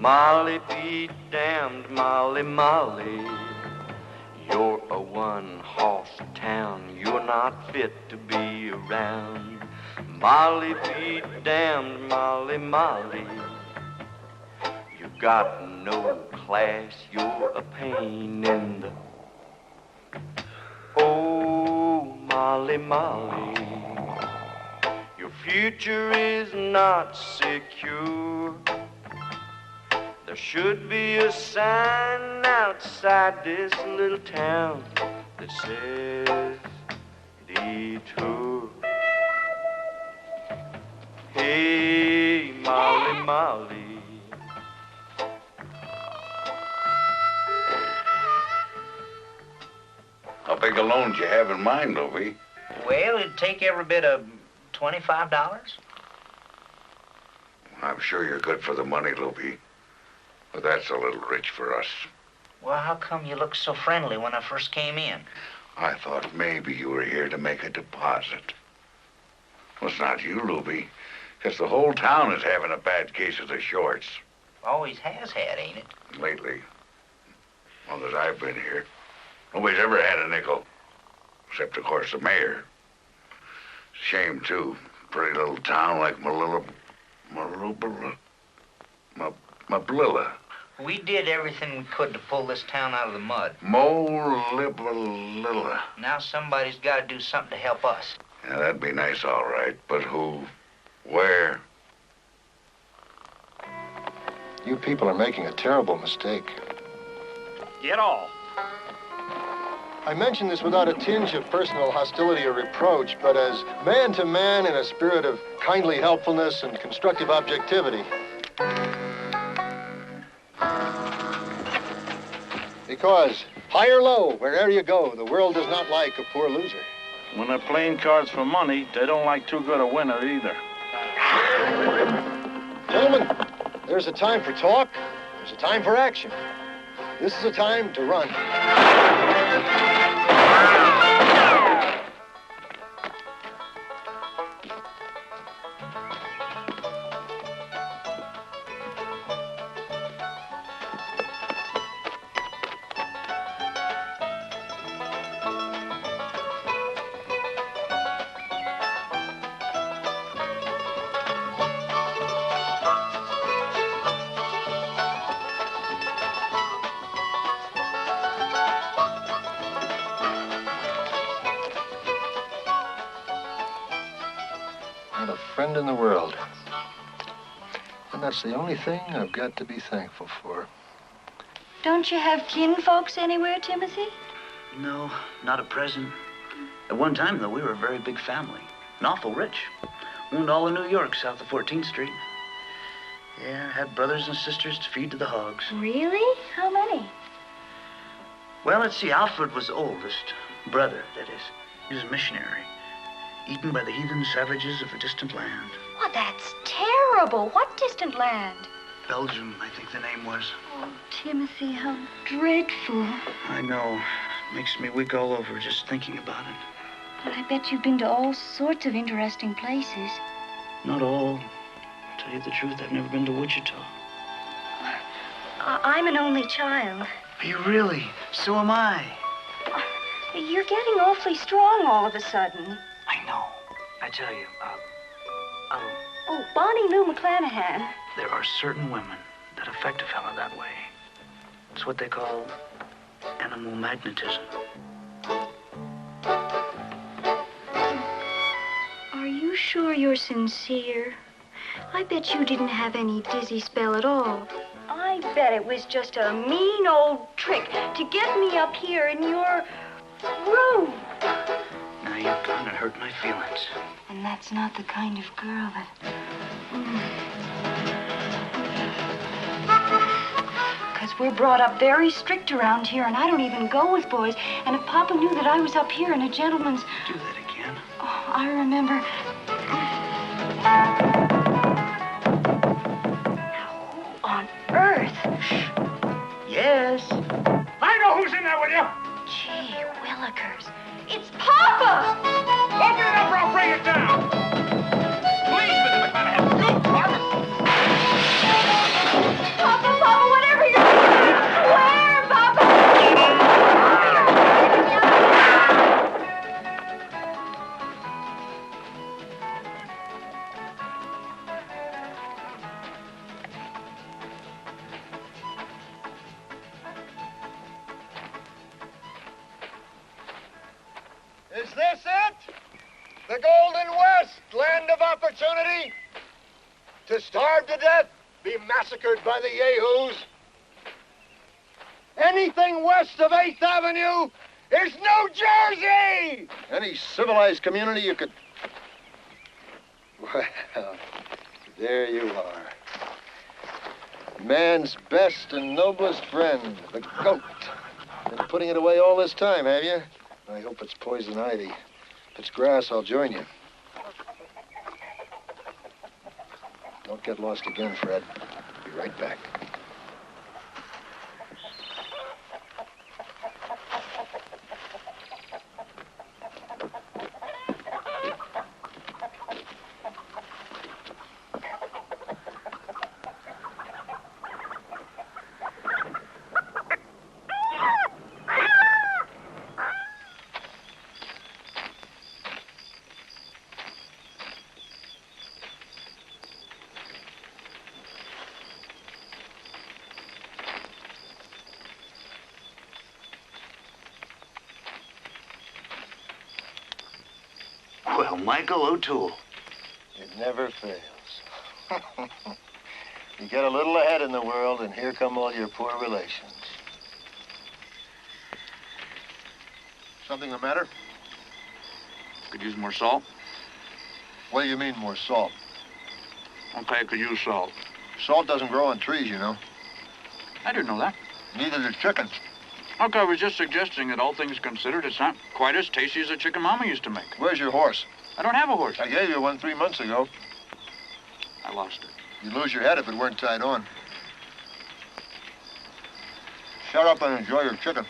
Molly be damned, Molly, Molly. You're a one-horse town. You're not fit to be around. Molly be damned, Molly, Molly. You got no class. You're a pain in the... Oh, Molly, Molly. Your future is not secure. There should be a sign outside this little town that says detour. Hey, Molly, Molly. How big a loan do you have in mind, Louie? Well, it'd take every bit of $25. I'm sure you're good for the money, Louie. But that's a little rich for us. Well, how come you looked so friendly when I first came in? I thought maybe you were here to make a deposit. Well, it's not you, Louie. Because the whole town is having a bad case of the shorts. Always has had, ain't it? Lately. As long as I've been here. Nobody's ever had a nickel. Except, of course, the mayor. Shame, too. Pretty little town like Mablilla. We did everything we could to pull this town out of the mud. Moblilla. Now somebody's got to do something to help us. Yeah, that'd be nice, all right. But who? Where? You people are making a terrible mistake. Get all. I mention this without a tinge of personal hostility or reproach, but as man to man in a spirit of kindly helpfulness and constructive objectivity. Because, high or low, wherever you go, the world does not like a poor loser. When they're playing cards for money, they don't like too good a winner either. Gentlemen, there's a time for talk, there's a time for action. This is a time to run. Friend in the world. And that's the only thing I've got to be thankful for. Don't you have kinfolks anywhere, Timothy? No, not at present. At one time, though, we were a very big family. And awful rich. Owned all of New York, south of 14th Street. Yeah, had brothers and sisters to feed to the hogs. Really? How many? Well, let's see, Alfred was the oldest. Brother, that is. He was a missionary. Eaten by the heathen savages of a distant land. Oh, that's terrible. What distant land? Belgium, I think the name was. Oh, Timothy, how dreadful. I know. Makes me weak all over just thinking about it. But I bet you've been to all sorts of interesting places. Not all. To tell you the truth, I've never been to Wichita. I'm an only child. Are you really? So am I. You're getting awfully strong all of a sudden. I know. I tell you, Oh, Bonnie Lou McClanahan. there are certain women that affect a fellow that way. It's what they call animal magnetism. Are you sure you're sincere? I bet you didn't have any dizzy spell at all. I bet it was just a mean old trick to get me up here in your room. Now you've kind of hurt my feelings. And that's not the kind of girl that... Because we're brought up very strict around here, and I don't even go with boys. And if Papa knew that I was up here in a gentleman's... Do that again. Oh, I remember... Now, who on earth? Shh. Yes. I know who's in there with you. Gee willikers. It's Papa! Open it up or I'll bring it down. Please, Mr. McClanahan, scoot, Papa. Papa! Is this it? The Golden West, land of opportunity? To starve to death, be massacred by the yahoos? Anything west of 8th Avenue is New Jersey! Any civilized community you could... Well, there you are. Man's best and noblest friend, the goat. Been putting it away all this time, have you? I hope it's poison ivy. If it's grass, I'll join you. Don't get lost again, Fred. Be right back. Well, Michael O'Toole. It never fails. You get a little ahead in the world, and here come all your poor relations. Something the matter? Could use more salt. What do you mean, more salt? Okay, could use salt. Salt doesn't grow on trees, you know. I didn't know that. Neither do chickens. Okay, I was just suggesting that all things considered, it's not quite as tasty as a chicken Mama used to make. Where's your horse? I don't have a horse. I gave you one 3 months ago. I lost it. You'd lose your head if it weren't tied on. Shut up and enjoy your chicken.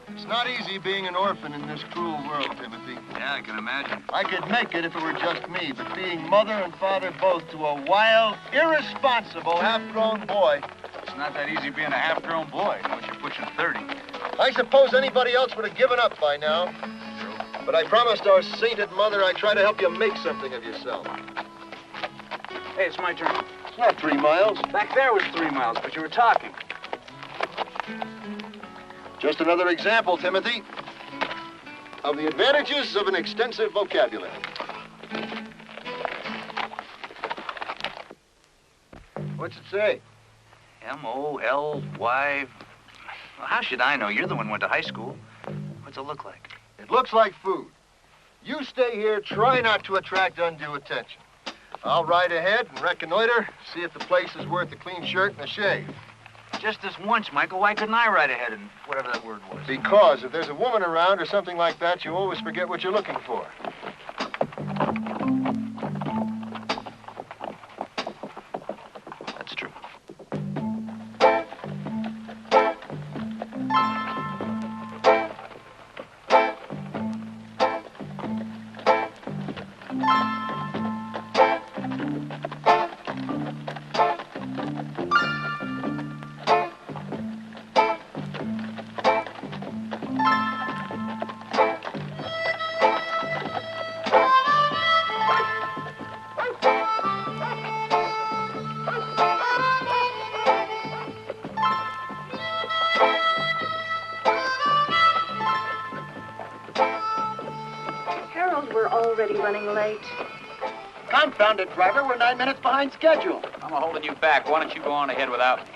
It's not easy being an orphan in this cruel world, Timothy. Yeah, I can imagine. I could make it if it were just me, but being mother and father both to a wild, irresponsible, half-grown boy... It's not that easy being a half-grown boy once you're pushing 30. I suppose anybody else would have given up by now. But I promised our sainted mother I'd try to help you make something of yourself. Hey, it's my turn. It's not 3 miles. Back there was 3 miles, but you were talking. Just another example, Timothy, of the advantages of an extensive vocabulary. What's it say? M-O-L-Y... Well, how should I know? You're the one who went to high school. What's it look like? It looks like food. You stay here, try not to attract undue attention. I'll ride ahead and reconnoiter, see if the place is worth a clean shirt and a shave. Just this once, Michael. Why couldn't I ride ahead and whatever that word was? Because if there's a woman around or something like that, you always forget what you're looking for. That's true. Running late. Confound it, driver. We're 9 minutes behind schedule. I'm holding you back. Why don't you go on ahead without me?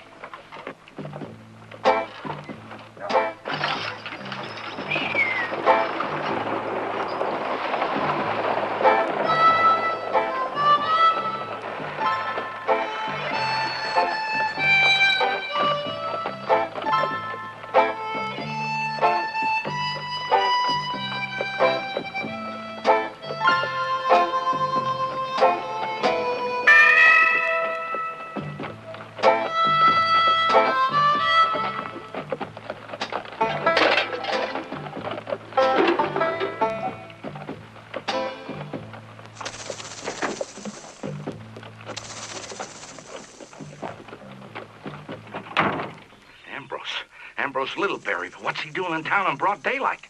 Ambrose Littleberry, but what's he doing in town in broad daylight?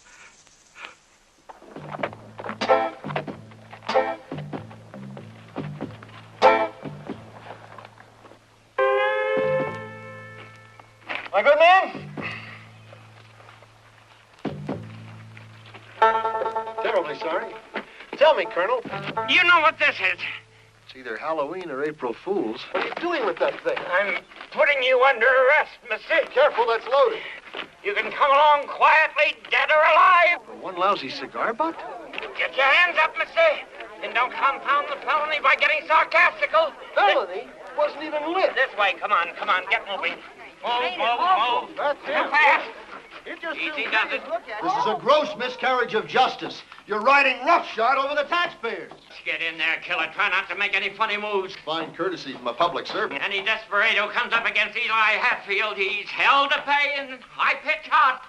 My good man? Terribly sorry. Tell me, Colonel. You know what this is? It's either Halloween or April Fool's. What are you doing with that thing? I'm putting you under arrest, mister. Careful, that's loaded. You can come along quietly, dead or alive. For one lousy cigar butt? Get your hands up, mister. And don't compound the felony by getting sarcastical. Felony? Wasn't even lit. This way, come on, get moving. Move. That's Too it. fast. Easy does it. This is a gross miscarriage of justice. You're riding roughshod over the taxpayers. Get in there, killer. Try not to make any funny moves. Fine courtesy from a public servant. Any desperado comes up against Eli Hatfield, he's hell to pay and high-pitch hot.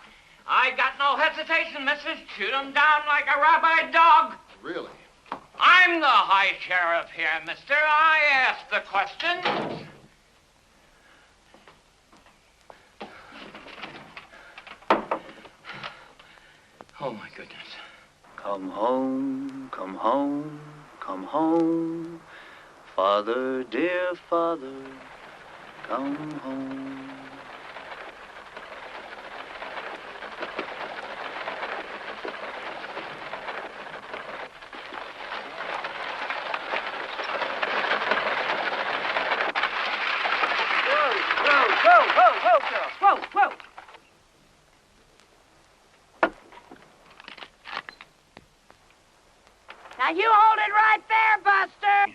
I got no hesitation, missus. Shoot him down like a rabbi dog. Really? I'm the high sheriff here, mister. I asked the question. Oh, my goodness. Come home, come home, come home. Father, dear father, come home. Whoa. Now you hold it right there, Buster.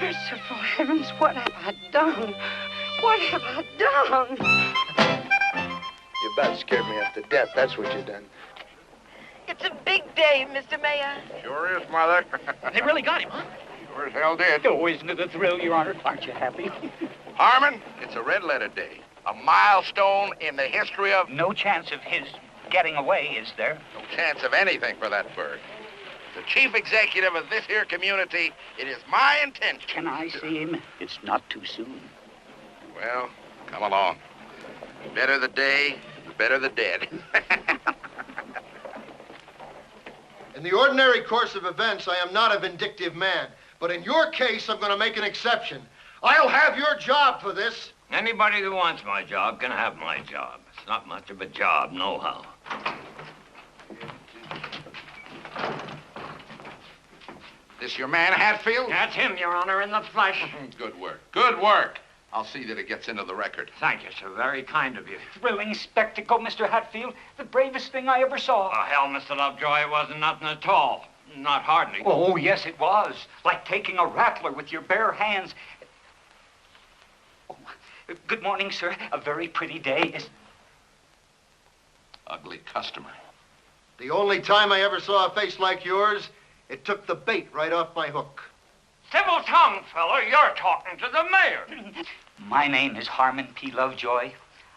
Merciful heavens, what have I done? What have I done? You about scared me up to death. That's what you done. It's a big day, Mr. Mayor. Sure is, Mother. They really got him, huh? Sure as hell did. Oh, isn't it a thrill, Your Honor? Aren't you happy? Harmon, it's a red letter day. A milestone in the history of... No chance of his getting away, is there? No chance of anything for that bird. The chief executive of this here community, it is my intention... Can I see him? It's not too soon. Well, come along. The better the day, the better the dead. In the ordinary course of events, I am not a vindictive man. But in your case, I'm going to make an exception. I'll have your job for this. Anybody who wants my job can have my job. It's not much of a job, nohow. This your man, Hatfield? That's him, Your Honor, in the flesh. Good work. Good work. I'll see that it gets into the record. Thank you, sir. Very kind of you. Thrilling spectacle, Mr. Hatfield. The bravest thing I ever saw. Oh, hell, Mr. Lovejoy, it wasn't nothing at all. Not hardly. Oh, yes, it was. Like taking a rattler with your bare hands. Oh, good morning, sir. A very pretty day. Ugly customer. The only time I ever saw a face like yours, it took the bait right off my hook. Civil tongue, fella. You're talking to the mayor. My name is Harmon P. Lovejoy.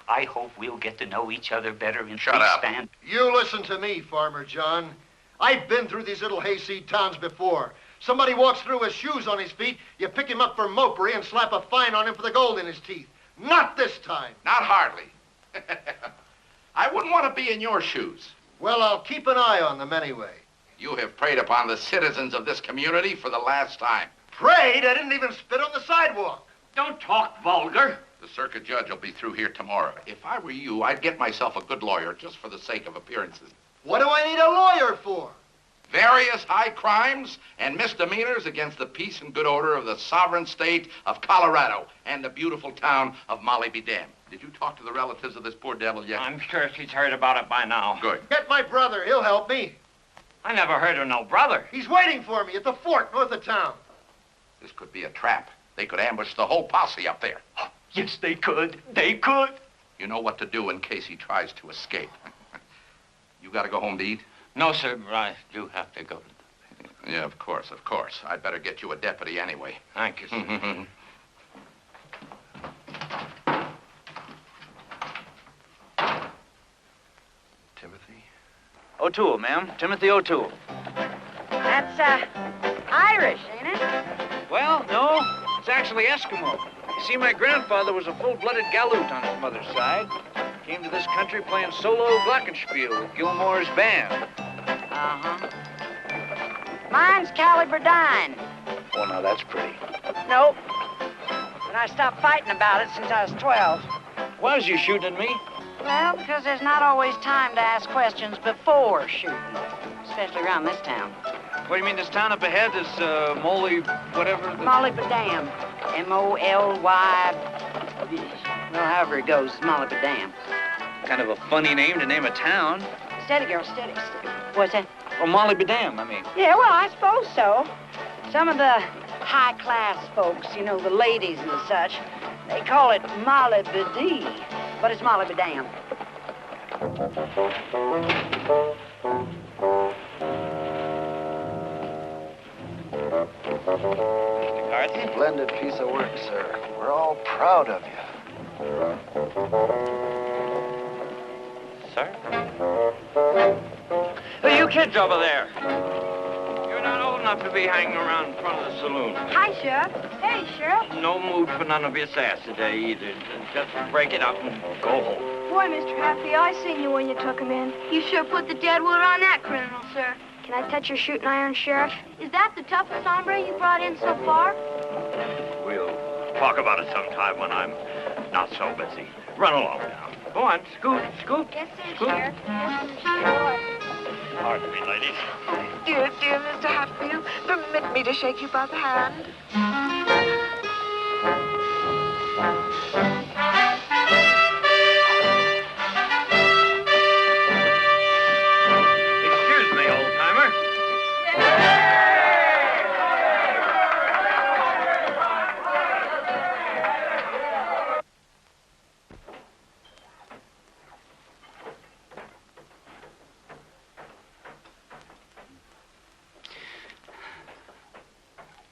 I hope we'll get to know each other better in Shut up. stand. You listen to me, Farmer John. I've been through these little hayseed towns before. Somebody walks through with shoes on his feet, you pick him up for mopery and slap a fine on him for the gold in his teeth. Not this time. Not hardly. I wouldn't want to be in your shoes. Well, I'll keep an eye on them anyway. You have preyed upon the citizens of this community for the last time. Prayed? I didn't even spit on the sidewalk. Don't talk vulgar. The circuit judge will be through here tomorrow. If I were you, I'd get myself a good lawyer just for the sake of appearances. What do I need a lawyer for? Various high crimes and misdemeanors against the peace and good order of the sovereign state of Colorado and the beautiful town of Molly be damned. Did you talk to the relatives of this poor devil yet? I'm sure she's heard about it by now. Good. Get my brother. He'll help me. I never heard of no brother. He's waiting for me at the fort north of town. This could be a trap. They could ambush the whole posse up there. Yes, they could. They could. You know what to do in case he tries to escape. You got to go home to eat? No, sir, but I do have to go. Yeah, of course. I'd better get you a deputy anyway. Thank you, sir. Timothy? O'Toole, ma'am. Timothy O'Toole. That's, Irish, ain't it? Well, no, it's actually Eskimo. See, my grandfather was a full-blooded galoot on his mother's side. Came to this country playing solo glockenspiel with Gilmore's band. Uh-huh. Mine's Caliberdine. Well, now that's pretty. Nope. But I stopped fighting about it since I was 12. Why was you shooting at me? Well, because there's not always time to ask questions before shooting, especially around this town. What do you mean, this town up ahead is, Molly, whatever? Molly Badam. M-O-L-Y... Well, however it goes, Molly Badam. Kind of a funny name to name a town. Steady, girl, steady. What's that? Oh, Molly Badam, I mean. Yeah, well, I suppose so. Some of the high-class folks, you know, the ladies and such, they call it Molly Badee, but it's Molly Badam. Splendid piece of work, sir. We're all proud of you. Sir? Hey, you kids over there. You're not old enough to be hanging around in front of the saloon. Hi, Sheriff. Hey, Sheriff. No mood for none of your sass today either. Just break it up and go home. Boy, Mr. Hatfield, I seen you when you took him in. You sure put the dead wood on that criminal, sir. Can I touch your shooting iron, Sheriff? Is that the toughest hombre you brought in so far? We'll talk about it sometime when I'm not so busy. Run along now. Go on, scoot, scoot. Yes, sir, Scoot. Sheriff. Yes, sir, Sheriff. Pardon me, ladies. Dear, dear Mr. Hatfield, permit me to shake you by the hand. Excuse me, old-timer.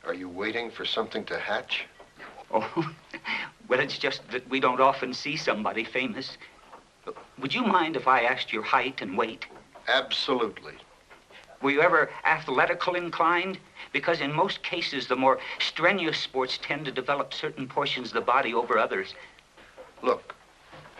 Are you waiting for something to hatch? Oh, well, it's just that we don't often see somebody famous. Would you mind if I asked your height and weight? Absolutely. Were you ever athletical inclined? Because in most cases, the more strenuous sports tend to develop certain portions of the body over others. Look,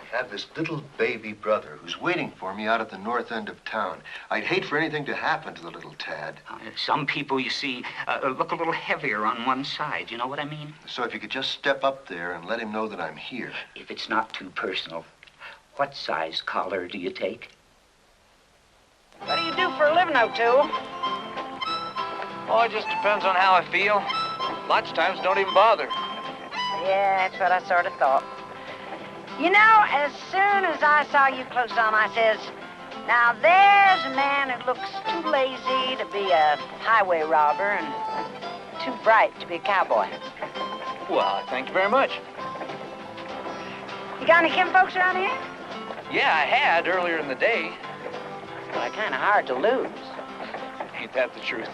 I have this little baby brother who's waiting for me out at the north end of town. I'd hate for anything to happen to the little tad. Some people, you see, look a little heavier on one side. You know what I mean? So if you could just step up there and let him know that I'm here. If it's not too personal, what size collar do you take? What do you do for a living, O'Toole? Oh, it just depends on how I feel. Lots of times don't even bother. Yeah, that's what I sort of thought. You know, as soon as I saw you close on, I says, now there's a man who looks too lazy to be a highway robber and too bright to be a cowboy. Well, thank you very much. You got any kinfolks around here? Yeah, I had earlier in the day. Well, kind of hard to lose. Ain't that the truth?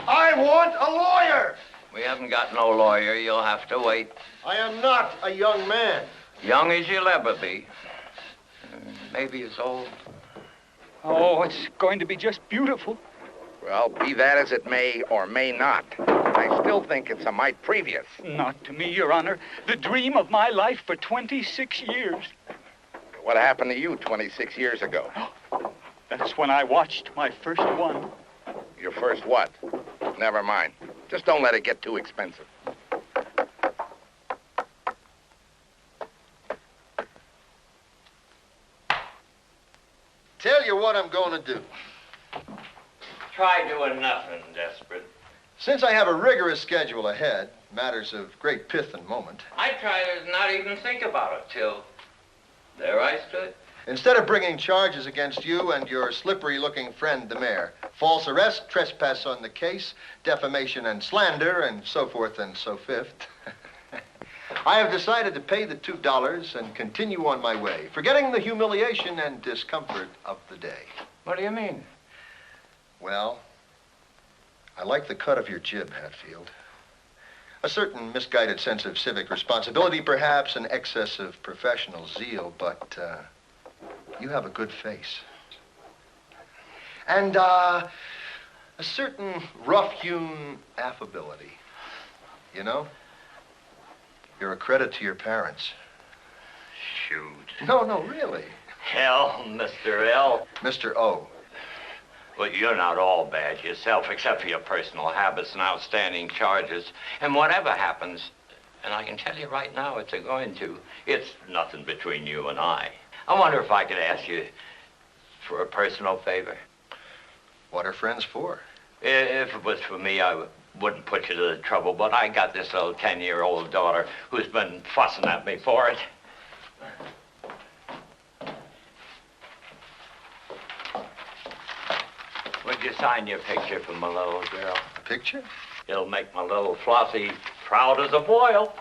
I want a lawyer! We haven't got no lawyer. You'll have to wait. I am not a young man. Young as you'll ever be. Maybe as old. Oh, it's going to be just beautiful. Well, be that as it may or may not, I still think it's a mite previous. Not to me, Your Honor. The dream of my life for 26 years. What happened to you 26 years ago? That's when I watched my first one. Your first what? Never mind. Just don't let it get too expensive. Tell you what I'm going to do. Try doing nothing, Desperate. Since I have a rigorous schedule ahead, matters of great pith and moment, I try to not even think about it till there I stood. instead of bringing charges against you and your slippery-looking friend, the mayor, false arrest, trespass on the case, defamation and slander, and so forth and so fifth, I have decided to pay the $2 and continue on my way, forgetting the humiliation and discomfort of the day. What do you mean? Well, I like the cut of your jib, Hatfield. A certain misguided sense of civic responsibility, perhaps, an excess of professional zeal, but you have a good face. And a certain rough-hewn affability, you know? You're a credit to your parents. Shoot. No, really. Hell, Mr. L. Mr. O. Well, you're not all bad yourself, except for your personal habits and outstanding charges. And whatever happens, and I can tell you right now it's going to, it's nothing between you and I. I wonder if I could ask you for a personal favor. What are friends for? If it was for me, I wouldn't put you to the trouble, but I got this little 10-year-old daughter who's been fussing at me for it. Would you sign your picture for my little girl? A picture? It'll make my little Flossie proud as a boil.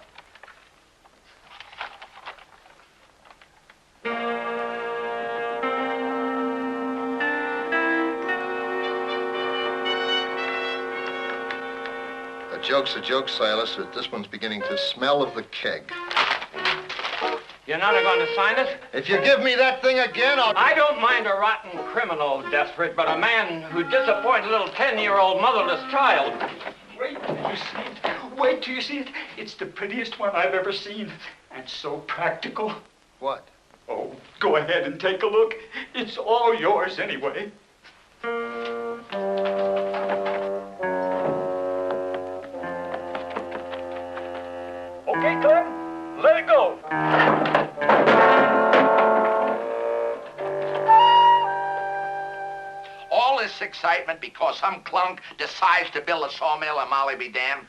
A joke's a joke, Silas, but this one's beginning to smell of the keg. You're not going to sign it? If you give me that thing again, I'll... I don't mind a rotten criminal, Desperate, but a man who disappoints a little 10-year-old motherless child. Wait till you see it. Wait till you see it. It's the prettiest one I've ever seen. And so practical. What? Oh, go ahead and take a look. It's all yours anyway. Okay, Clem, let it go. All this excitement because some clunk decides to build a sawmill in Molly be damned?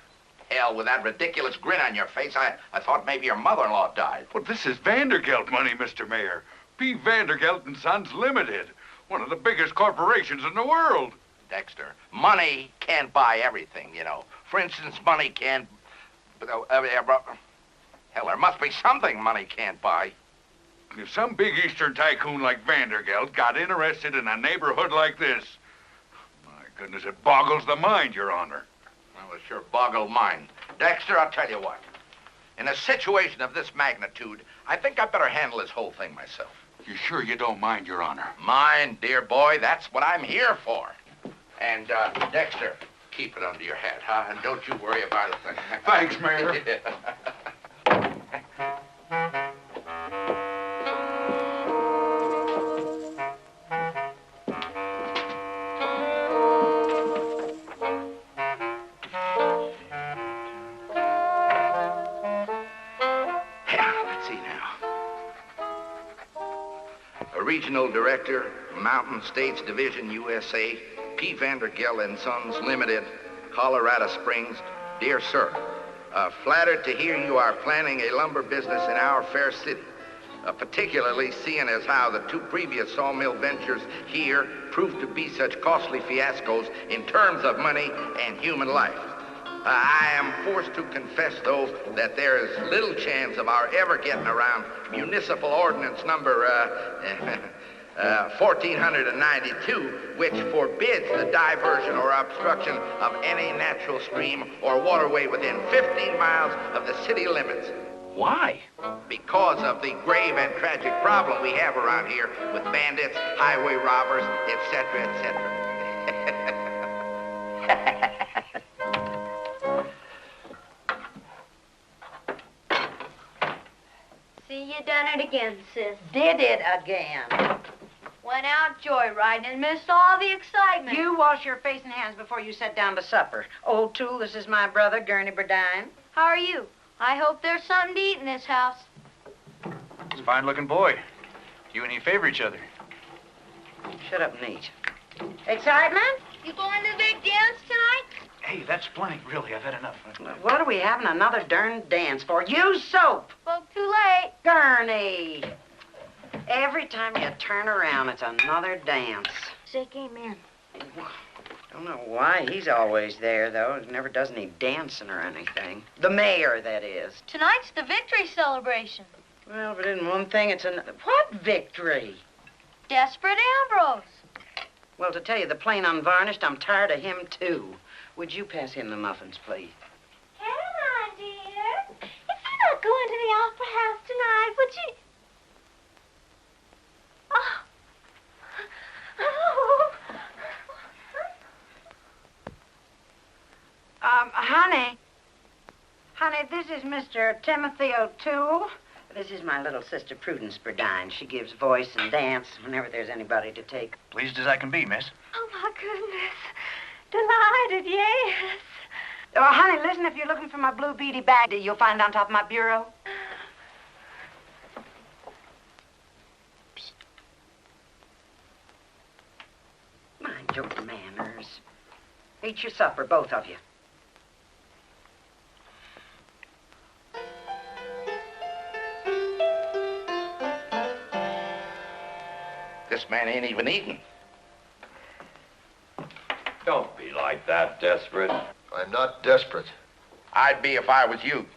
Hell, with that ridiculous grin on your face, I thought maybe your mother-in-law died. Well, this is Vandergelt money, Mr. Mayor. P. Vandergelt and Sons Limited, one of the biggest corporations in the world. Dexter, money can't buy everything, you know. For instance, money can't... Hell, there must be something money can't buy. If some big Eastern tycoon like Vandergelt got interested in a neighborhood like this, my goodness, it boggles the mind, Your Honor. Well, it sure boggled mine. Dexter, I'll tell you what. In a situation of this magnitude, I think I better handle this whole thing myself. You sure you don't mind, Your Honor? Mind, dear boy, that's what I'm here for. And, Dexter, keep it under your hat, huh? And don't you worry about a thing. Thanks, Mayor. Regional Director, Mountain States Division, USA, P. Vandergelt and Sons Limited, Colorado Springs. Dear sir, flattered to hear you are planning a lumber business in our fair city, particularly seeing as how the two previous sawmill ventures here proved to be such costly fiascos in terms of money and human life. I am forced to confess, though, that there is little chance of our ever getting around municipal ordinance number 1492, which forbids the diversion or obstruction of any natural stream or waterway within 15 miles of the city limits. Why? Because of the grave and tragic problem we have around here with bandits, highway robbers, etc., etc. See, you done it again, sis. Did it again. Went out joyriding and missed all the excitement. You wash your face and hands before you sit down to supper. Old Toole, this is my brother, Gurney Burdine. How are you? I hope there's something to eat in this house. He's a fine-looking boy. You and he favor each other. Shut up and eat. Excitement? You going to the big dance tonight? Hey, that's plenty. Really, I've had enough. What are we having another darn dance for? Use soap. Spoke too late. Gurney. Every time you turn around, it's another dance. Say, came in. Don't know why he's always there, though. He never does any dancing or anything. The mayor, that is. Tonight's the victory celebration. Well, but in one thing, it's another. What victory? Desperate Ambrose. Well, to tell you the plain unvarnished, I'm tired of him, too. Would you pass him the muffins, please? Caroline, dear. If you're not going to the opera house tonight, would you... Oh. Honey. Honey, this is Mr. Timothy O'Toole. This is my little sister, Prudence Burdine. She gives voice and dance whenever there's anybody to take. Pleased as I can be, miss. Oh, my goodness. Delighted, yes. Oh, honey, listen, if you're looking for my blue beady bag, you'll find it on top of my bureau. Psst. Mind your manners. Eat your supper, both of you. This man ain't even eating. Don't be like that, Desperate. I'm not desperate. I'd be if I was you.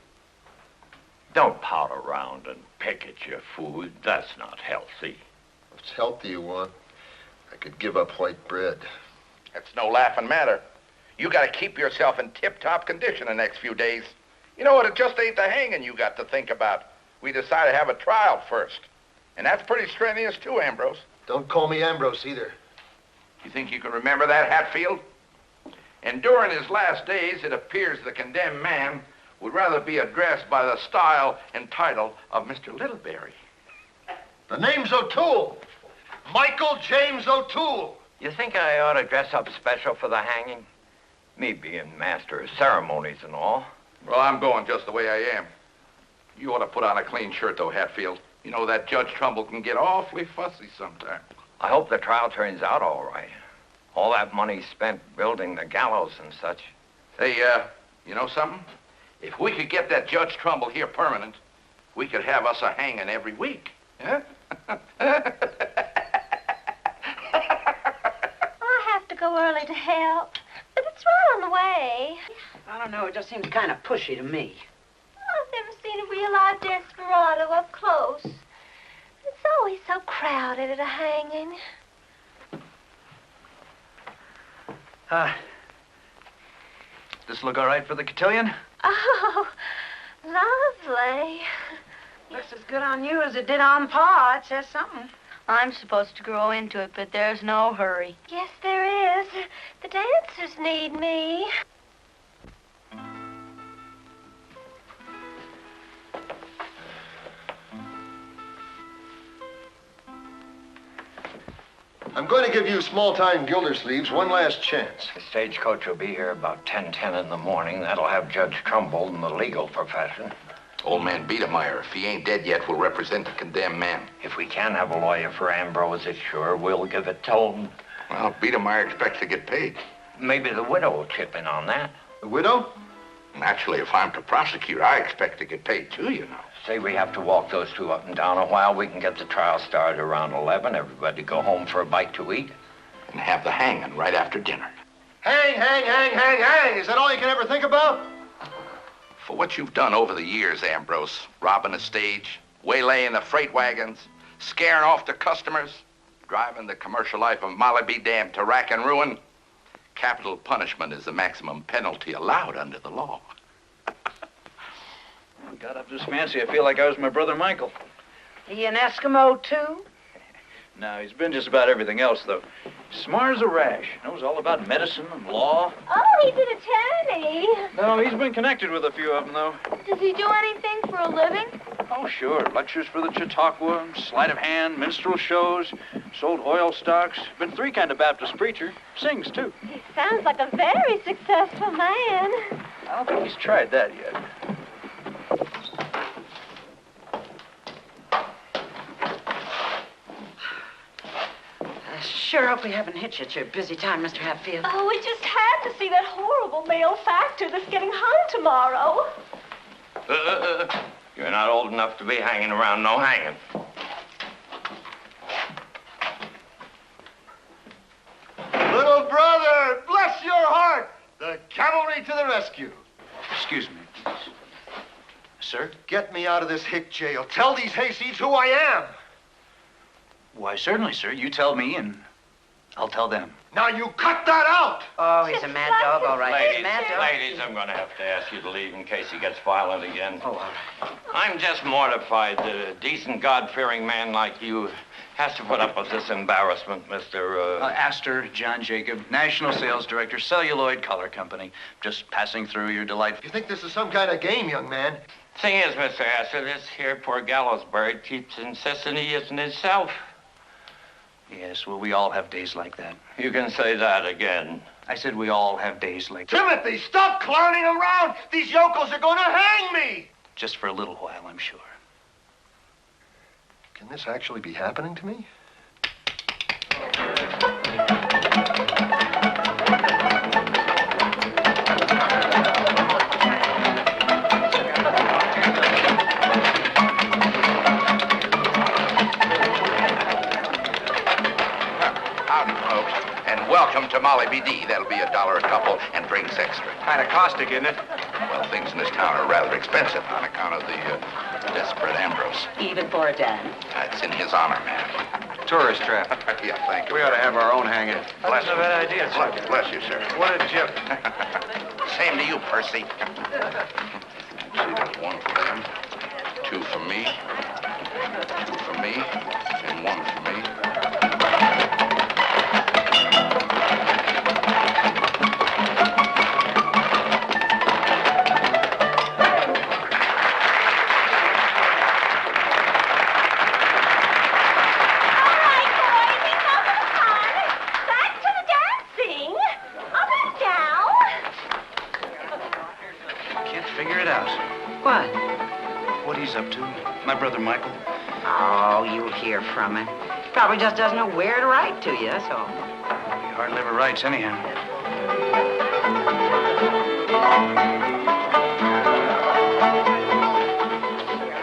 Don't pout around and pick at your food. That's not healthy. If it's healthy you want, I could give up white bread. That's no laughing matter. You gotta keep yourself in tip-top condition the next few days. You know what, it just ain't the hanging you got to think about. We decided to have a trial first. And that's pretty strenuous too, Ambrose. Don't call me Ambrose either. You think you can remember that, Hatfield? And during his last days, it appears the condemned man would rather be addressed by the style and title of Mr. Littleberry. The name's O'Toole. Michael James O'Toole. You think I ought to dress up special for the hanging? Me being master of ceremonies and all. Well, I'm going just the way I am. You ought to put on a clean shirt, though, Hatfield. You know, that Judge Trumbull can get awfully fussy sometimes. I hope the trial turns out all right. All that money spent building the gallows and such. Hey, you know something? If we could get that Judge Trumbull here permanent, we could have us a hanging every week. Yeah? I have to go early to help, but it's right on the way. I don't know, it just seems kind of pushy to me. I've never seen a real live desperado up close. It's always so crowded at a hanging. This look all right for the cotillion? Oh, lovely. Looks as good on you as it did on Pa. It says something. I'm supposed to grow into it, but there's no hurry. Yes, there is. The dancers need me. I'm going to give you small-time Gildersleeves one last chance. The stagecoach will be here about 10:10 in the morning. That'll have Judge Trumbull in the legal profession. Old man Biedermeyer, if he ain't dead yet, will represent the condemned man. If we can have a lawyer for Ambrose, it sure will give it tone. Well, Biedermeyer expects to get paid. Maybe the widow will chip in on that. The widow? Naturally, if I'm to prosecute, I expect to get paid too, you know. Say we have to walk those two up and down a while. We can get the trial started around 11. Everybody go home for a bite to eat. And have the hanging right after dinner. Hang, hang, hang, hang, hang. Is that all you can ever think about? For what you've done over the years, Ambrose, robbing a stage, waylaying the freight wagons, scaring off the customers, driving the commercial life of Molly be damned to rack and ruin, capital punishment is the maximum penalty allowed under the law. I got up this fancy. I feel like I was my brother Michael. He an Eskimo, too? No, he's been just about everything else, though. Smart as a rash. Knows all about medicine and law. Oh, he's an attorney. No, he's been connected with a few of them, though. Does he do anything for a living? Oh, sure. Lectures for the Chautauqua, sleight of hand, minstrel shows, sold oil stocks. Been 3 kind of Baptist preacher. Sings, too. He sounds like a very successful man. I don't think he's tried that yet. I sure hope we haven't hit you at your busy time, Mr. Hatfield. Oh, we just had to see that horrible male factor that's getting hung tomorrow. You're not old enough to be hanging around no hanging. Little brother, bless your heart. The cavalry to the rescue. Excuse me, please. Sir? Get me out of this hick jail. Tell these hayseeds who I am. Why, certainly, sir. You tell me and I'll tell them. Now you cut that out! Oh, he's a mad dog, all right. He's a mad dog. Ladies, I'm going to have to ask you to leave in case he gets violent again. Oh, all right. I'm just mortified that a decent, God-fearing man like you has to put up with this embarrassment, Mr. Astor, John Jacob, National Sales Director, Celluloid Color Company. Just passing through your delightful... You think this is some kind of game, young man? Thing is, Mr. Astor, this here poor gallows bird keeps insisting he isn't himself. Yes, well, we all have days like that. You can say that again. I said we all have days like that. Timothy, stop clowning around! These yokels are going to hang me! Just for a little while, I'm sure. Can this actually be happening to me? Welcome to Molly BD. That'll be $1 a couple and drinks extra. Kind of caustic, isn't it? Well, things in this town are rather expensive on account of the Desperate Ambrose. Even for a dime. It's in his honor, ma'am. Tourist trap. Yeah, thank you. We ought to have our own hanging. Bless That's a bad idea, sir. Bless you, sir. What a jip. Same to you, Percy. See, there's 1 for them, 2 for me, 2 for me, and 1 for me. Up to my brother Michael. Oh, you'll hear from him. Probably just doesn't know where to write to you, that's all. He hardly ever writes anyhow.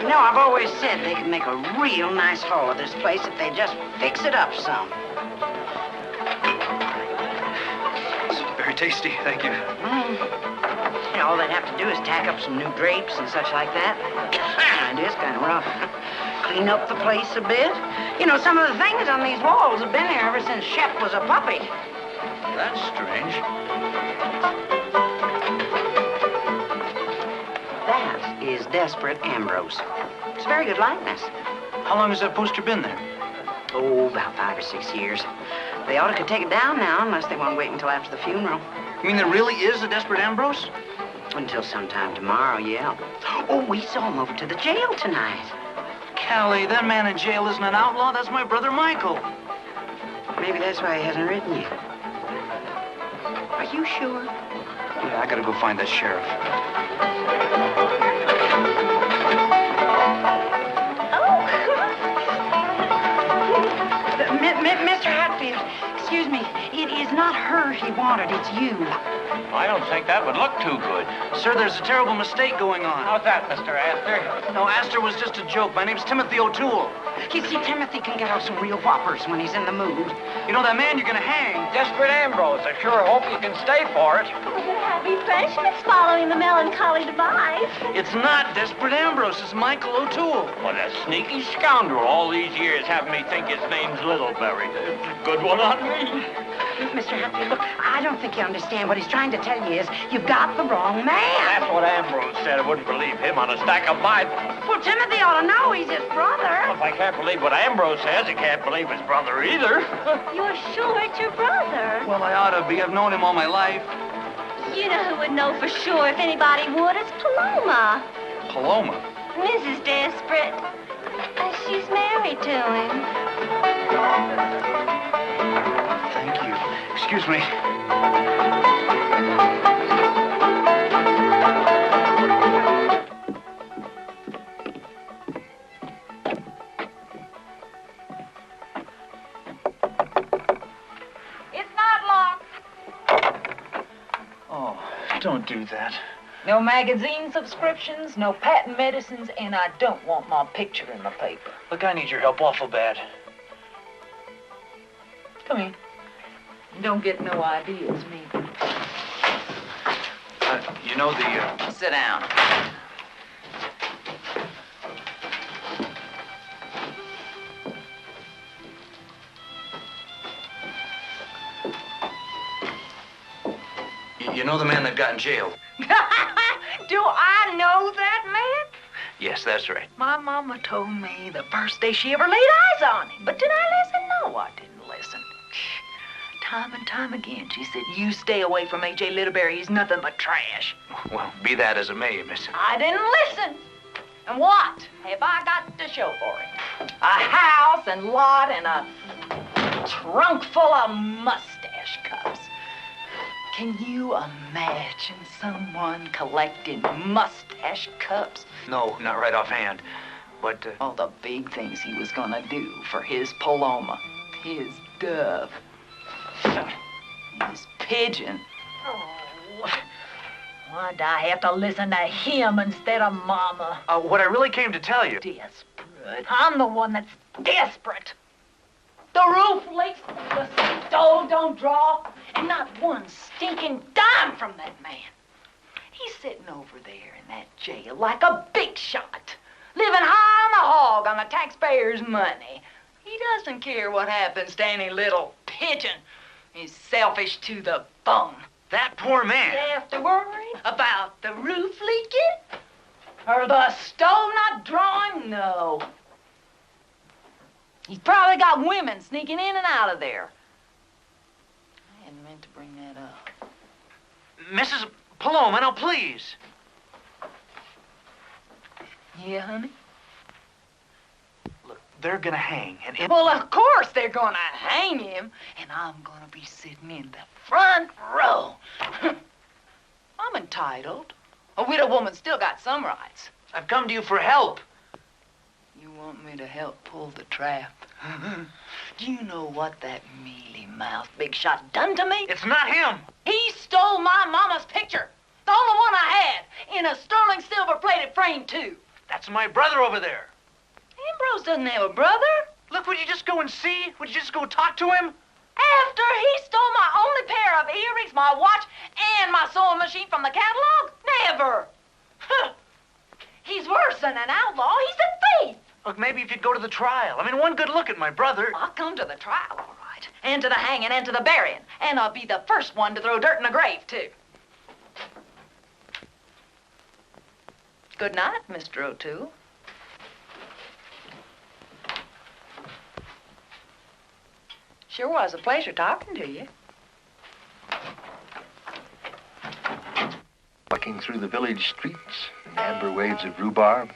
You know, I've always said they could make a real nice haul of this place if they just fix it up some. It's very tasty, thank you. You know, all they'd have to do is tack up some new drapes and such like that. It is kind of rough. Clean up the place a bit. You know, some of the things on these walls have been there ever since Shep was a puppy. That's strange. That is Desperate Ambrose. It's a very good likeness. How long has that poster been there? Oh, about 5 or 6 years. They ought to could take it down now, unless they want to wait until after the funeral. You mean there really is a Desperate Ambrose? Until sometime tomorrow, yeah. Oh, we saw him over to the jail tonight. Callie, that man in jail isn't an outlaw. That's my brother Michael. Maybe that's why he hasn't written you. Are you sure? Yeah, I gotta go find that sheriff. Mr. Hatfield, excuse me. It is not her he wanted, it's you. I don't think that would look too good. Sir, there's a terrible mistake going on. How's that, Mr. Astor? No, Astor was just a joke. My name's Timothy O'Toole. You see, Timothy can get out some real whoppers when he's in the mood. You know that man you're gonna hang? Desperate Ambrose. I sure hope you can stay for it. We'll have refreshments following the melancholy device. It's not Desperate Ambrose. It's Michael O'Toole. What a sneaky scoundrel. All these years having me think his name's Littleberry. Good one on me. Mr. Hatfield, look, I don't think you understand. What he's trying to tell you is you've got the wrong man. That's what Ambrose said. I wouldn't believe him on a stack of Bibles. Well, Timothy ought to know he's his brother. Well, if I can't believe what Ambrose says, I can't believe his brother either. You're sure it's your brother? Well, I ought to be. I've known him all my life. You know who would know for sure if anybody would? It's Paloma. Paloma? Mrs. Desperate. She's married to him. Thank you. Excuse me. It's not locked. Oh, don't do that. No magazine subscriptions, no patent medicines, and I don't want my picture in the paper. Look, I need your help awful bad. Come in. Don't get no ideas, me. You know the... Sit down. You know the man they've got in jail? Do I know that man? Yes, that's right. My mama told me the first day she ever laid eyes on him. But did I listen? No, I didn't listen. Time and time again, she said, you stay away from A.J. Littleberry. He's nothing but trash. Well, be that as it may, miss. I didn't listen. And what have I got to show for it? A house and lot and a trunk full of mustache cups. Can you imagine someone collecting mustache cups? No, not right offhand. But, all the big things he was gonna do for his Paloma, his dove, his pigeon. Oh, why'd I have to listen to him instead of Mama? What I really came to tell you... Desperate. I'm the one that's desperate. The roof leaks, the stove don't draw, and not one stinking dime from that man. He's sitting over there in that jail like a big shot, living high on the hog on the taxpayers' money. He doesn't care what happens to any little pigeon. He's selfish to the bone. That poor man. You have to worry about the roof leaking? Or the stove not drawing? No. He's probably got women sneaking in and out of there. I hadn't meant to bring that up. Mrs. Paloma, now please. Yeah, honey? Look, they're gonna hang, and Well, of course they're gonna hang him, and I'm gonna be sitting in the front row. I'm entitled. A widow woman's still got some rights. I've come to you for help. You want me to help pull the trap? Do you know what that mealy-mouthed big shot done to me? It's not him. He stole my mama's picture. The only one I had, in a sterling silver-plated frame, too. That's my brother over there. Ambrose doesn't have a brother. Look, would you just go and see? Would you just go talk to him? After he stole my only pair of earrings, my watch, and my sewing machine from the catalog? Never. He's worse than an outlaw. He's a thief. Look, maybe if you'd go to the trial. I mean, one good look at my brother. I'll come to the trial, all right. And to the hanging and to the burying. And I'll be the first one to throw dirt in the grave, too. Good night, Mr. O'Toole. Sure was a pleasure talking to you. Walking through the village streets in amber waves of rhubarb,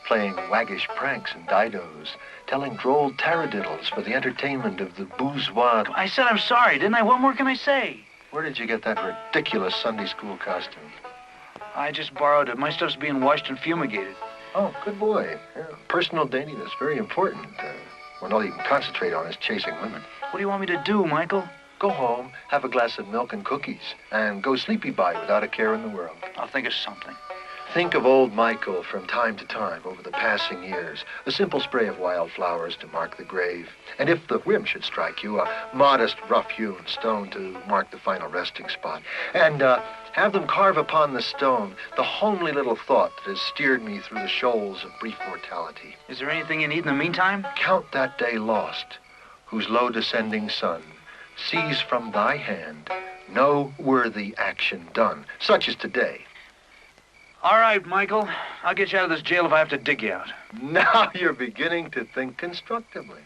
playing waggish pranks and didos, telling droll taradiddles for the entertainment of the bourgeois. I said I'm sorry, didn't I? What more can I say? Where did you get that ridiculous Sunday school costume? I just borrowed it. My stuff's being washed and fumigated. Oh, good boy. Yeah, personal daintiness, very important. When all you can concentrate on is chasing women. What do you want me to do, Michael? Go home, have a glass of milk and cookies, and go sleepy by without a care in the world. I'll think of something. Think of old Michael from time to time over the passing years. A simple spray of wildflowers to mark the grave. And if the whim should strike you, a modest rough-hewn stone to mark the final resting spot. And have them carve upon the stone the homely little thought that has steered me through the shoals of brief mortality. Is there anything you need in the meantime? Count that day lost, whose low descending sun sees from thy hand no worthy action done, such as today. All right, Michael. I'll get you out of this jail if I have to dig you out. Now you're beginning to think constructively.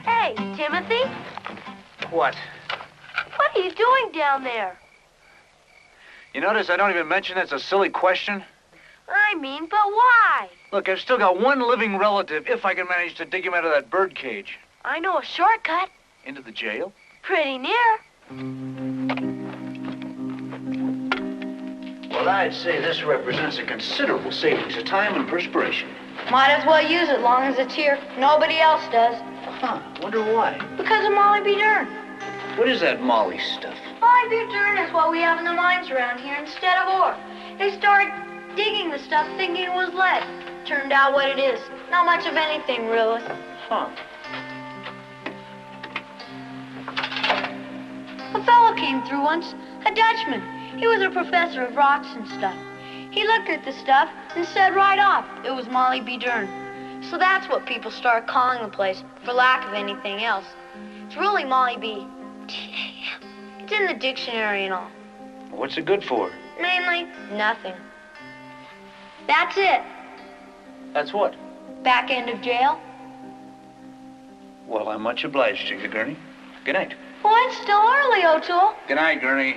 Hey, Timothy, What? what are you doing down there? You notice I don't even mention it's a silly question? I mean, but why? Look, I've still got one living relative if I can manage to dig him out of that bird cage. I know a shortcut. Into the jail? Pretty near. Well, I'd say this represents a considerable savings of time and perspiration. Might as well use it long as it's here. Nobody else does. Huh, wonder why. Because of Molly B. Dern. What is that Molly stuff? Molly B. Dern is what we have in the mines around here instead of ore. They started digging the stuff thinking it was lead. Turned out what it is. Not much of anything, really. Huh. A fellow came through once, a Dutchman. He was a professor of rocks and stuff. He looked at the stuff and said right off it was Molly B. Dern. So that's what people started calling the place, for lack of anything else. It's really Molly B. T-A-M. It's in the dictionary and all. What's it good for? Mainly, nothing. That's it. That's what? Back end of jail. Well, I'm much obliged to you, Gurney. Good night. Well, it's still early, O'Toole. Good night, Gurney.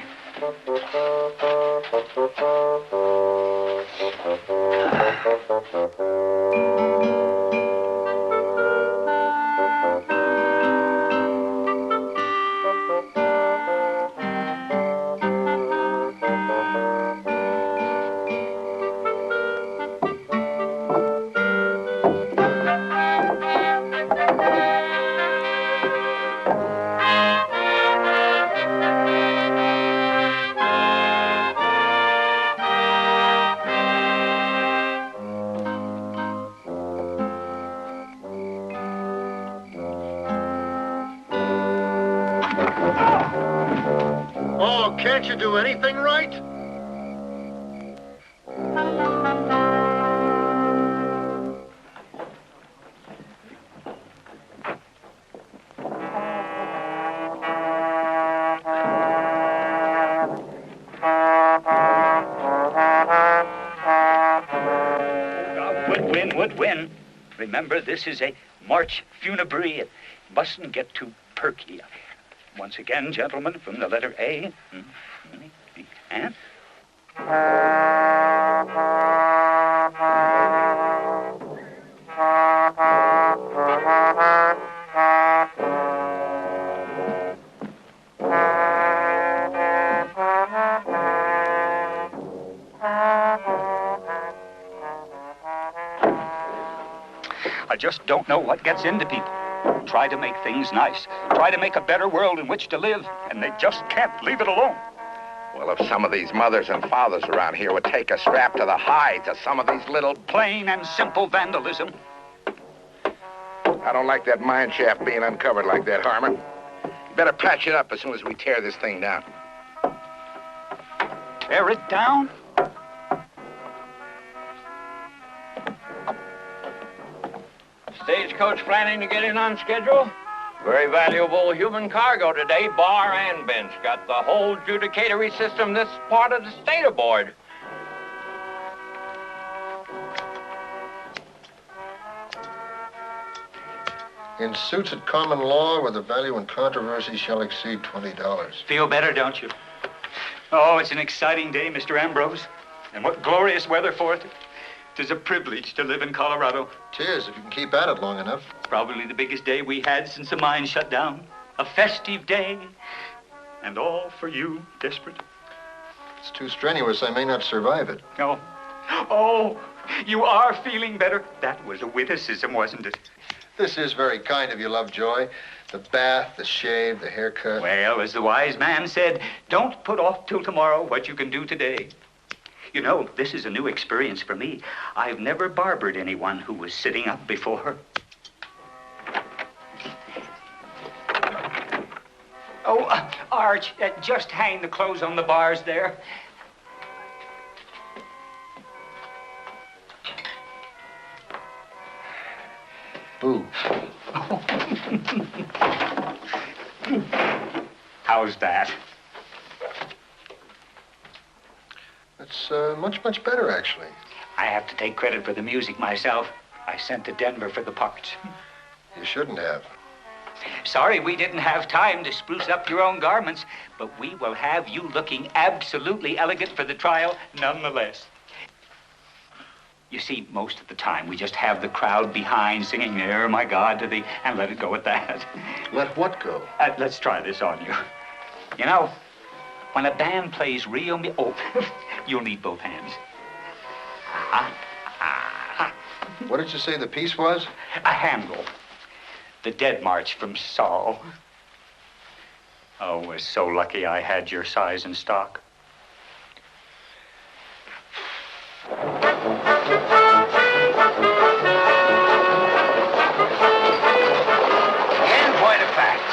Oh, can't you do anything right? Would win. Remember, this is a march funebree. It mustn't get too perky. Once again, gentlemen, from the letter A. And? I just don't know what gets into people. Try to make things nice. Try to make a better world in which to live, and they just can't leave it alone. Well, if some of these mothers and fathers around here would take a strap to the hides of some of these little... Plain and simple vandalism. I don't like that mine shaft being uncovered like that, Harmon. You better patch it up as soon as we tear this thing down. Tear it down? Stagecoach planning to get in on schedule? Very valuable human cargo today, bar and bench. Got the whole judicatory system this part of the state aboard. In suits at common law where the value in controversy shall exceed $20. Feel better, don't you? Oh, it's an exciting day, Mr. Ambrose. And what glorious weather for it. Tis a privilege to live in Colorado. 'Tis, if you can keep at it long enough. Probably the biggest day we had since the mine shut down. A festive day. And all for you, Desperate. It's too strenuous. I may not survive it. Oh. Oh, you are feeling better. That was a witticism, wasn't it? This is very kind of you, Lovejoy. The bath, the shave, the haircut. Well, as the wise man said, don't put off till tomorrow what you can do today. You know, this is a new experience for me. I've never barbered anyone who was sitting up before. Oh, Arch, just hang the clothes on the bars there. Boo. How's that? It's much better, actually. I have to take credit for the music myself. I sent to Denver for the parts. You shouldn't have. Sorry we didn't have time to spruce up your own garments, but we will have you looking absolutely elegant for the trial nonetheless. You see, most of the time, we just have the crowd behind singing, "There, my God," to the, and let it go at that. Let what go? Let's try this on you. You know, when a band plays real oh, you'll need both hands. What did you say the piece was? A Handel. The Dead March from Saul. Oh, was so lucky I had your size and stock. In point of fact,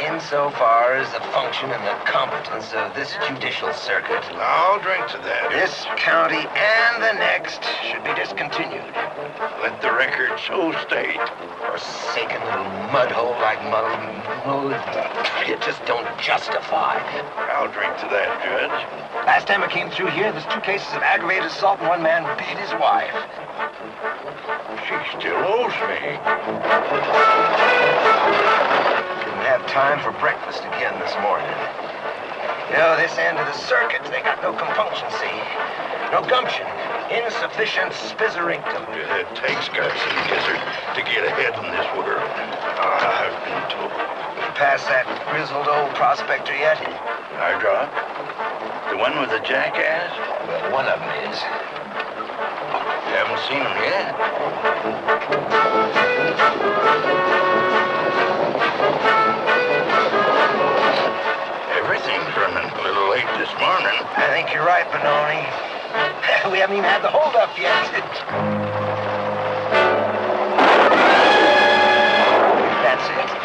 insofar far as the function and the competence of this judicial circuit. I'll drink to that. This county and the next should be discontinued. Let the record so state. Forsaken little mud hole like you just don't justify. I'll drink to that, Judge. Last time I came through here, there's 2 cases of aggravated assault and 1 man beat his wife. She still owes me. Didn't have time for breakfast again this morning. You know, this end of the circuit, they got no compunction, see? No gumption. Insufficient spizzerinctum. It takes guts and gizzard to get ahead in this world. I've been told. You past that grizzled old prospector yet? I draw. The one with the jackass? Well, one of them is. You haven't seen him yet? Everything's running a little late this morning. I think you're right, Benoni. We haven't even had the hold-up yet. That's it.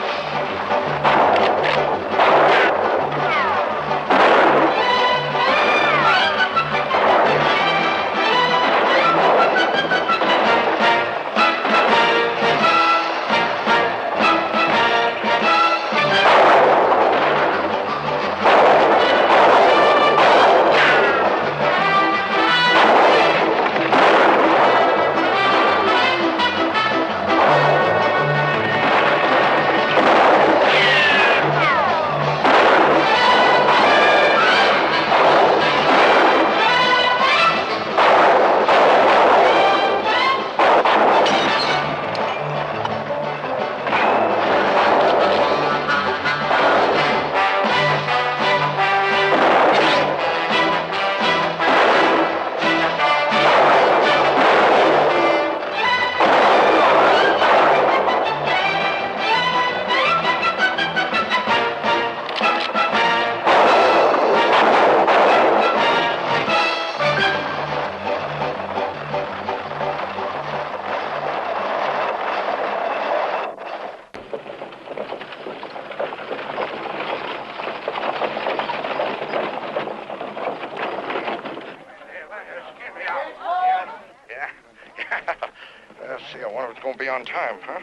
On time, huh?